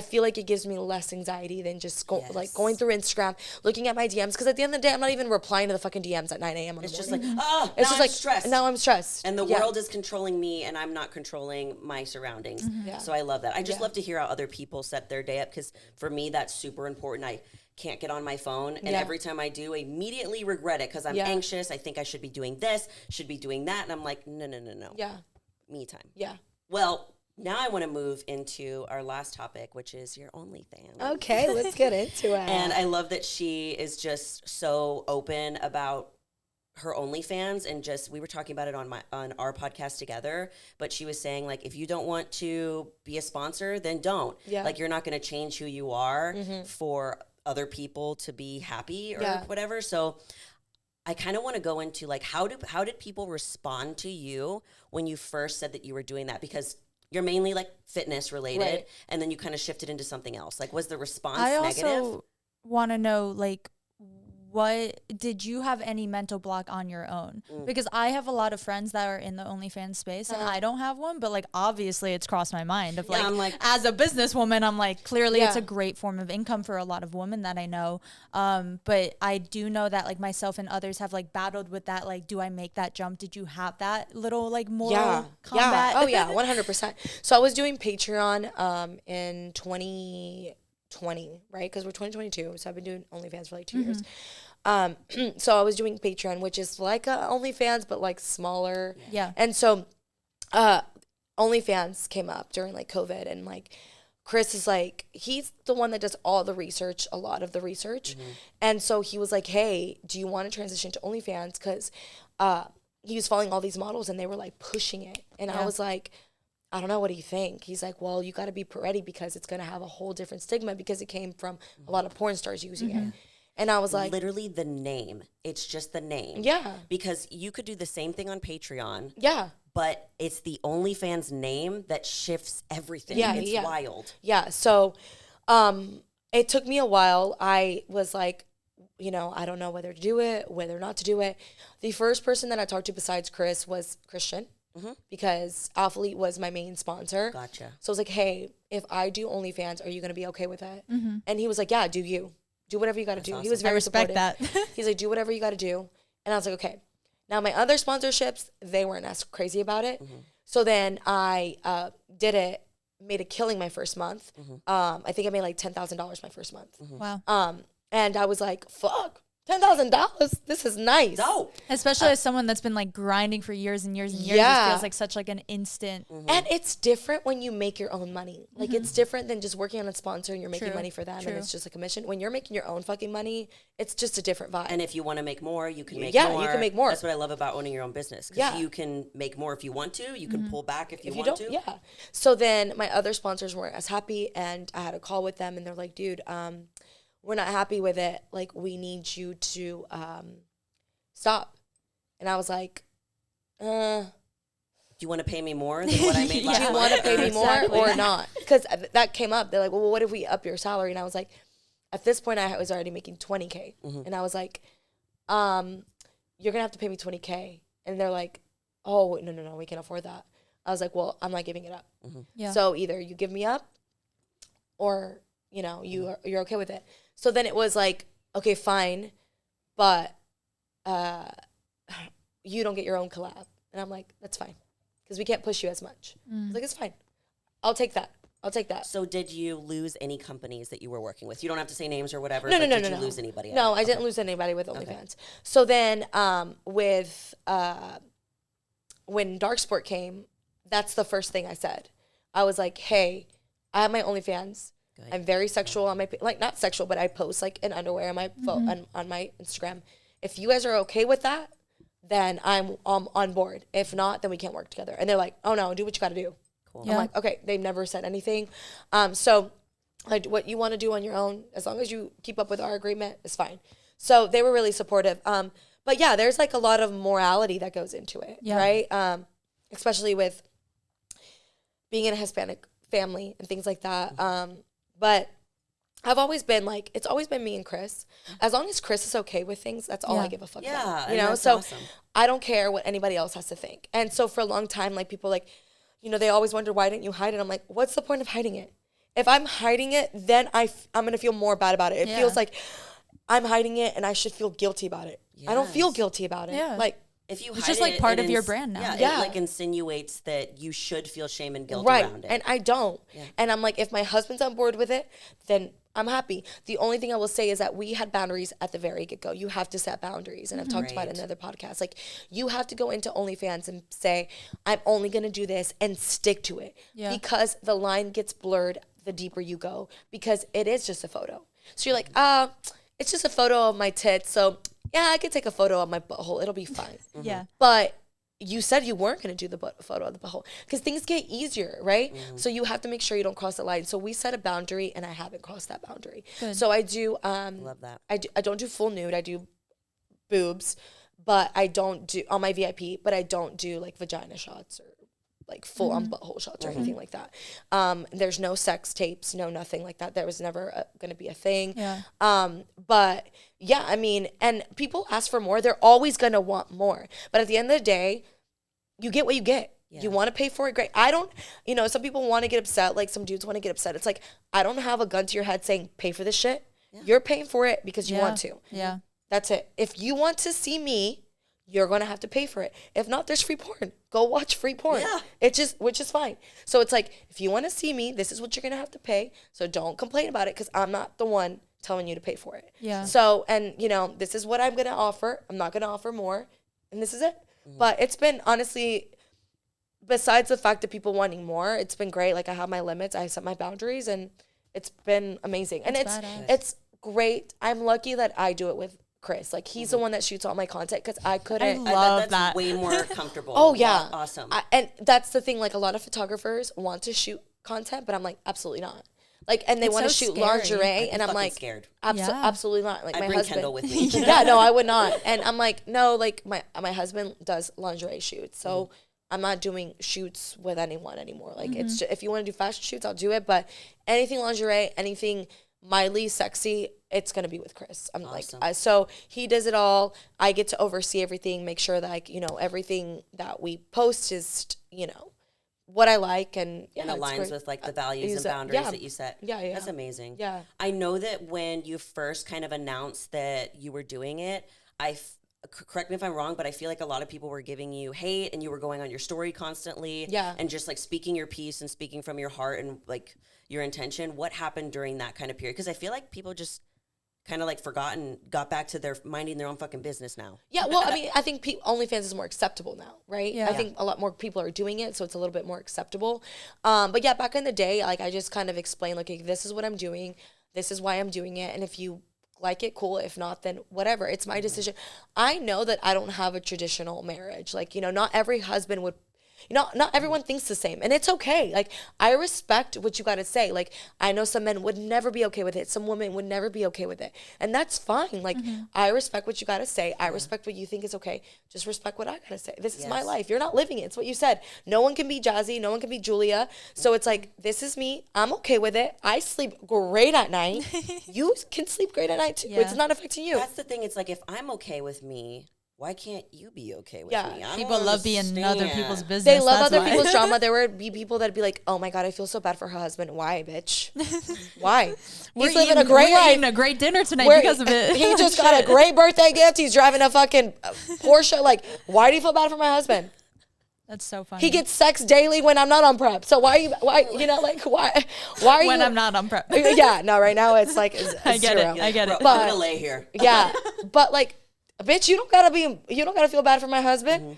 feel like it gives me less anxiety than just going through Instagram, looking at my DMs. Because at the end of the day, I'm not even replying to the fucking DMs at 9 a.m. It's just like, I'm stressed. Now I'm stressed. And the world is controlling me, and I'm not controlling my surroundings. Yeah. So I love that. I just love to hear how other people set their day up, because for me, that's super important. I can't get on my phone, and every time I do, I immediately regret it because I'm anxious. I think I should be doing this, should be doing that, and I'm like, no. Yeah. Me time. Yeah. Well, now I want to move into our last topic, which is your OnlyFans. Okay, let's get into it. And I love that she is just so open about her OnlyFans, and just, we were talking about it on our podcast together, but she was saying, like, if you don't want to be a sponsor, then don't. Yeah. Like, you're not going to change who you are for other people to be happy or whatever. So I kind of want to go into, like, how did people respond to you when you first said that you were doing that? Because you're mainly like fitness related, and then you kind of shifted into something else. Like, was the response negative? I also want to know, like, what did you have any mental block on your own? Because I have a lot of friends that are in the OnlyFans space, and I don't have one, but like, obviously it's crossed my mind of like, I'm like, as a businesswoman, I'm like, clearly it's a great form of income for a lot of women that I know. But I do know that like myself and others have like battled with that. Like, do I make that jump? Did you have that little like moral combat? Yeah. Oh yeah, 100%. So I was doing Patreon in 2020, right? Because we're 2022, so I've been doing OnlyFans for like 2 years. So I was doing Patreon, which is like a OnlyFans, but like smaller. Yeah. And so OnlyFans came up during like COVID, and like Chris is like, he's the one that does all the research, a lot of the research. And so he was like, hey, do you want to transition to OnlyFans? Because he was following all these models and they were like pushing it. And I was like, I don't know, what do you think? He's like, well, you got to be ready because it's going to have a whole different stigma because it came from a lot of porn stars using it. And I was like, literally the name. It's just the name. Yeah. Because you could do the same thing on Patreon. Yeah. But it's the OnlyFans name that shifts everything. Yeah. It's wild. Yeah. So it took me a while. I was like, you know, I don't know whether to do it, whether not to do it. The first person that I talked to besides Chris was Christian. Because Athlete was my main sponsor. Gotcha. So I was like, hey, if I do OnlyFans, are you going to be okay with it? And he was like, yeah, do you. Do whatever you got to do. Awesome. He was very supportive. I respect that. He's like, do whatever you got to do. And I was like, okay. Now, my other sponsorships, they weren't as crazy about it. So then I did it, made a killing my first month. I think I made like $10,000 my first month. Wow. And I was like, fuck. $10,000. This is nice. Dope. Especially as someone that's been like grinding for years and years and years. It feels like such like an instant. And it's different when you make your own money. Like it's different than just working on a sponsor and you're making money for them and it's just a commission. When you're making your own fucking money, it's just a different vibe. And if you want to make more, you can make more. Yeah, you can make more. That's what I love about owning your own business. Because you can make more if you want to. You can pull back if you want to. Yeah. So then my other sponsors weren't as happy, and I had a call with them and they're like, dude, we're not happy with it. Like, we need you to stop. And I was like, do you want to pay me more than what I made last month? Do you want to pay me more or not? Because that came up. They're like, well, what if we up your salary? And I was like, at this point, I was already making $20K. And I was like, you're going to have to pay me $20K. And they're like, oh, no, we can't afford that. I was like, well, I'm not giving it up. So either you give me up or, you know, you're okay with it. So then it was like, okay, fine, but you don't get your own collab. And I'm like, that's fine, because we can't push you as much. I was like, it's fine. I'll take that. I'll take that. So did you lose any companies that you were working with? You don't have to say names or whatever. No. Did you lose anybody? No, I didn't lose anybody with OnlyFans. So then when Darc Sport came, that's the first thing I said. I was like, hey, I have my OnlyFans. Good. I'm very sexual on my, like, not sexual, but I post like in underwear on my phone, on my Instagram. If you guys are okay with that, then I'm on board. If not, then we can't work together. And they're like, oh no, do what you got to do. Cool. Yeah. I'm like, okay, they've never said anything. So like, what you want to do on your own, as long as you keep up with our agreement, is fine. So they were really supportive. But yeah, there's like a lot of morality that goes into it, right? Especially with being in a Hispanic family and things like that. But I've always been like, it's always been me and Chris. As long as Chris is okay with things, that's all I give a fuck about. You know, so awesome. I don't care what anybody else has to think. And so for a long time, like people like, you know, they always wonder, why didn't you hide it? I'm like, what's the point of hiding it? If I'm hiding it, then I'm going to feel more bad about it. It feels like I'm hiding it and I should feel guilty about it. Yes. I don't feel guilty about it. Yeah. Like, if you it's just like part of your brand now. Yeah, it like insinuates that you should feel shame and guilt around it. And I don't. Yeah. And I'm like, if my husband's on board with it, then I'm happy. The only thing I will say is that we had boundaries at the very get-go. You have to set boundaries. And I've talked about it in other podcasts. Like, you have to go into OnlyFans and say, I'm only going to do this and stick to it. Yeah. Because the line gets blurred the deeper you go. Because it is just a photo. So you're like, it's just a photo of my tits. So, yeah, I could take a photo of my butthole. It'll be fine. Yeah. But you said you weren't going to do the photo of the butthole because things get easier, right? So you have to make sure you don't cross the line. So we set a boundary, and I haven't crossed that boundary. Good. So I do. Love that. I don't do full nude. I do boobs, but I don't do on my VIP. But I don't do like vagina shots or like full on butthole shots or anything like that. There's no sex tapes, no nothing like that. That was never going to be a thing. Yeah. But yeah, I mean, and people ask for more. They're always going to want more. But at the end of the day, you get what you get. Yeah. You want to pay for it, great. I don't, you know, some people want to get upset. Like some dudes want to get upset. It's like, I don't have a gun to your head saying, pay for this shit. Yeah. You're paying for it because you want to. Yeah. That's it. If you want to see me, you're going to have to pay for it. If not, there's free porn. Go watch free porn. Yeah. Which is fine. So it's like, if you want to see me, this is what you're going to have to pay. So don't complain about it because I'm not the one telling you to pay for it. Yeah. So, and you know, this is what I'm going to offer. I'm not going to offer more. And this is it. But it's been, honestly, besides the fact that people wanting more, it's been great. Like I have my limits. I set my boundaries and it's been amazing. And it's great. I'm lucky that I do it with Chris. Like he's the one that shoots all my content because I couldn't. I love that's way more comfortable. Oh yeah. Awesome. And that's the thing. Like a lot of photographers want to shoot content, but I'm like, absolutely not. Like, and they want to shoot lingerie, and I'm like, scared. Absolutely not. Like I my bring husband. Kendall with me. Yeah, no, I would not. And I'm like, no, like my husband does lingerie shoots, so I'm not doing shoots with anyone anymore. Like it's just, if you want to do fashion shoots, I'll do it. But anything lingerie, anything mildly sexy, it's gonna be with Chris. I'm awesome. Like, so he does it all. I get to oversee everything, make sure that like, you know, everything that we post is, you know, what I like and aligns with like the values and boundaries that you set. Yeah. That's amazing. Yeah. I know that when you first kind of announced that you were doing it, correct me if I'm wrong, but I feel like a lot of people were giving you hate and you were going on your story constantly. Yeah. And just like speaking your piece and speaking from your heart and like your intention. What happened during that kind of period? Because I feel like people just kind of like forgot and got back to their minding their own fucking business now. Yeah, well, I mean, I think OnlyFans is more acceptable now, right? Yeah. I think a lot more people are doing it, so it's a little bit more acceptable. But yeah, back in the day, like I just kind of explained, like, okay, this is what I'm doing, this is why I'm doing it, and if you like it, cool. If not, then whatever. It's my decision. I know that I don't have a traditional marriage. Like, you know, not every husband would. You know, not everyone thinks the same, and it's okay. Like, I respect what you got to say. Like, I know some men would never be okay with it. Some women would never be okay with it, and that's fine. Like, I respect what you got to say. I respect what you think is okay. Just respect what I got to say. This is my life. You're not living it. It's what you said. No one can be Jazzy. No one can be Julia. So it's like, this is me. I'm okay with it. I sleep great at night. You can sleep great at night, too. Yeah. It's not affecting you. That's the thing. It's like, if I'm okay with me, why can't you be okay with me? People love being in other people's business. They love other people's drama. There would be people that'd be like, "Oh my god, I feel so bad for her husband. Why, bitch? Why? He's living a great life. Eating a great dinner tonight because of it. He just got a great birthday gift. He's driving a fucking Porsche. Like, why do you feel bad for my husband? That's so funny. He gets sex daily when I'm not on prep. So why are you when I'm not on prep? Yeah, no, right now it's like I get zero. it. I get it. But, I'm gonna lay here. Yeah, but like, bitch, you don't gotta feel bad for my husband.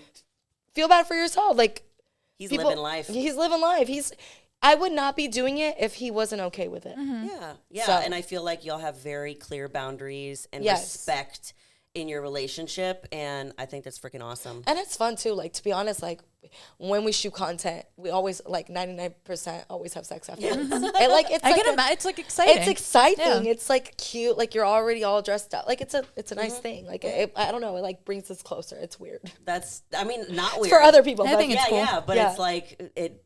Feel bad for yourself. Like, he's living life. He's living life. I would not be doing it if he wasn't okay with it. Yeah. So, and I feel like y'all have very clear boundaries and respect in your relationship, and I think that's freaking awesome. And it's fun too. Like, to be honest, like when we shoot content, we always like 99% always have sex afterwards. And like it's it's like exciting. It's exciting. Yeah. It's like cute. Like you're already all dressed up. Like it's a nice thing. Like I don't know. It like brings us closer. It's weird. Not weird It's for other people. I think it's cool. But it's like it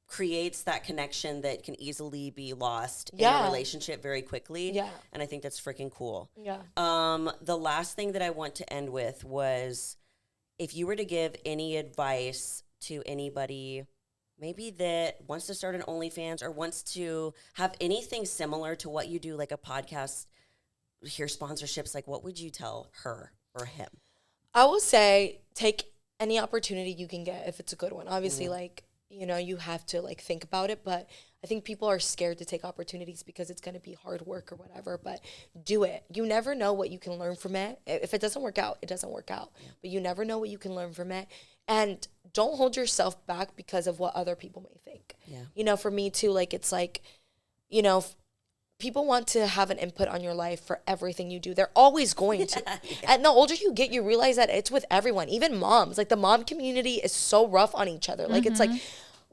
creates that connection that can easily be lost in a relationship very quickly. Yeah. And I think that's freaking cool. Yeah. The last thing that I want to end with was, if you were to give any advice to anybody maybe that wants to start an OnlyFans or wants to have anything similar to what you do, like a podcast, hear sponsorships, like what would you tell her or him? I will say take any opportunity you can get if it's a good one. Obviously, like, you know, you have to like think about it, but I think people are scared to take opportunities because it's going to be hard work or whatever, but do it. You never know what you can learn from it. If it doesn't work out, it doesn't work out, but you never know what you can learn from it. And don't hold yourself back because of what other people may think. Yeah. You know, for me too, like, it's like, you know, people want to have an input on your life for everything you do. They're always going to. And the older you get, you realize that it's with everyone, even moms. Like, the mom community is so rough on each other. Like, it's like,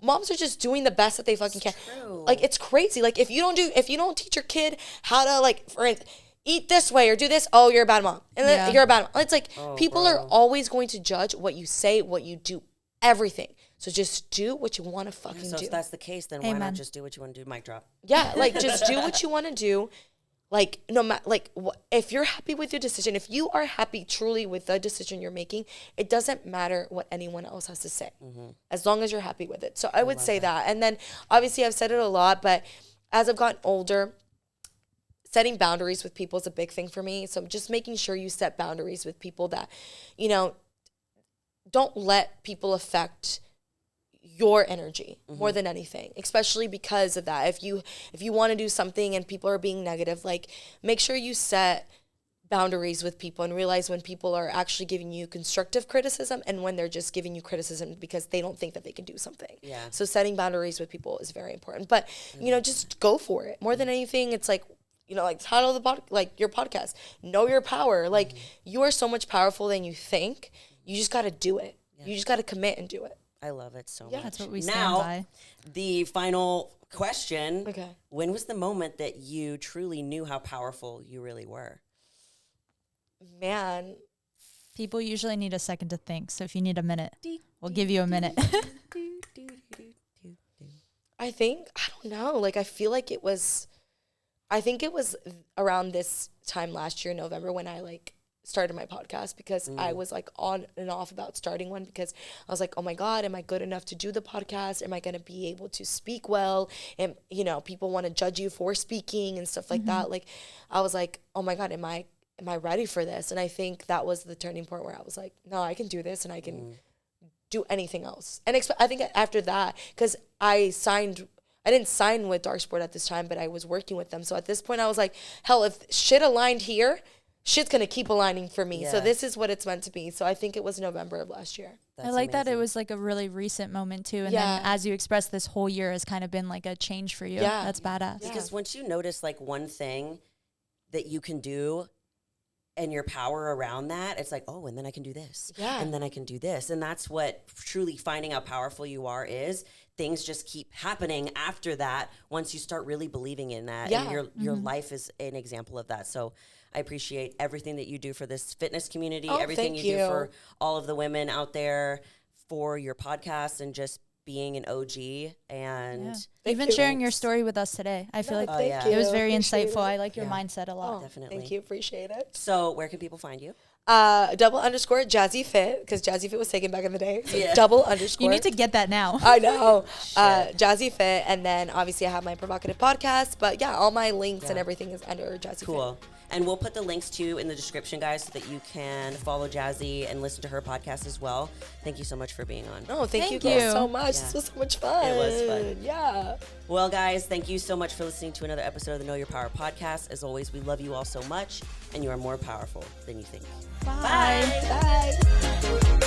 moms are just doing the best that they fucking can. Like, it's crazy. Like, if you don't teach your kid how to, like, for instance, eat this way or do this, oh, you're a bad mom. And then you're a bad mom. It's like, people are always going to judge what you say, what you do, everything. So just do what you want to fucking do. So if that's the case, then why not just do what you want to do? Mic drop. Yeah, like, just do what you want to do. Like, no matter, like, if you're happy with your decision, if you are happy truly with the decision you're making, it doesn't matter what anyone else has to say, as long as you're happy with it. So I would say that. And then, obviously, I've said it a lot, but as I've gotten older, setting boundaries with people is a big thing for me. So just making sure you set boundaries with people that, you know, don't let people affect your energy more than anything, especially because of that. If you want to do something and people are being negative, like, make sure you set boundaries with people and realize when people are actually giving you constructive criticism and when they're just giving you criticism because they don't think that they can do something. Yeah. So setting boundaries with people is very important. But, you know, just go for it. More than anything, it's like, you know, like, title of the your podcast, Know Your Power. Like, you are so much powerful than you think. You just got to do it. Yeah. You just got to commit and do it. I love it so much. That's what we stand by. The final question. Okay. When was the moment that you truly knew how powerful you really were? Man. People usually need a second to think. So if you need a minute, we'll give you a minute. I don't know. Like, I feel like it was around this time last year, November, when I, like, started my podcast, because I was like on and off about starting one, because I was like, oh my God, am I good enough to do the podcast? Am I going to be able to speak well? And, you know, people want to judge you for speaking and stuff like that. Like, I was like, oh my God, am I ready for this? And I think that was the turning point where I was like, no, I can do this and I can do anything else. And I think after that, because I didn't sign with Darc Sport at this time, but I was working with them. So at this point I was like, hell, if shit aligned here, shit's going to keep aligning for me. Yeah. So this is what it's meant to be. So I think it was November of last year. That's I like amazing. That it was like a really recent moment too. And then as you expressed, this whole year has kind of been like a change for you. Yeah. That's badass. Because once you notice like one thing that you can do and your power around that, it's like, oh, and then I can do this. Yeah. And then I can do this. And that's what truly finding how powerful you are is. Things just keep happening after that once you start really believing in that. Yeah. And your life is an example of that. So I appreciate everything that you do for this fitness community, everything you do for all of the women out there, for your podcast, and just being an OG. And even sharing your story with us today. I feel like it was very insightful. I like your mindset a lot. Definitely. Thank you. Appreciate it. So where can people find you? _Jazzy Fit, because Jazzy Fit was taken back in the day. So _. You need to get that now. I know. Jazzy Fit, and then obviously I have my provocative podcast. But yeah, all my links and everything is under Jazzy Fit. Cool. And we'll put the links too in the description, guys, so that you can follow Jazzy and listen to her podcast as well. Thank you so much for being on. Oh, thank you guys so much. This was so much fun. It was fun. Yeah. Well, guys, thank you so much for listening to another episode of the Know Your Power podcast. As always, we love you all so much, and you are more powerful than you think. Bye. Bye.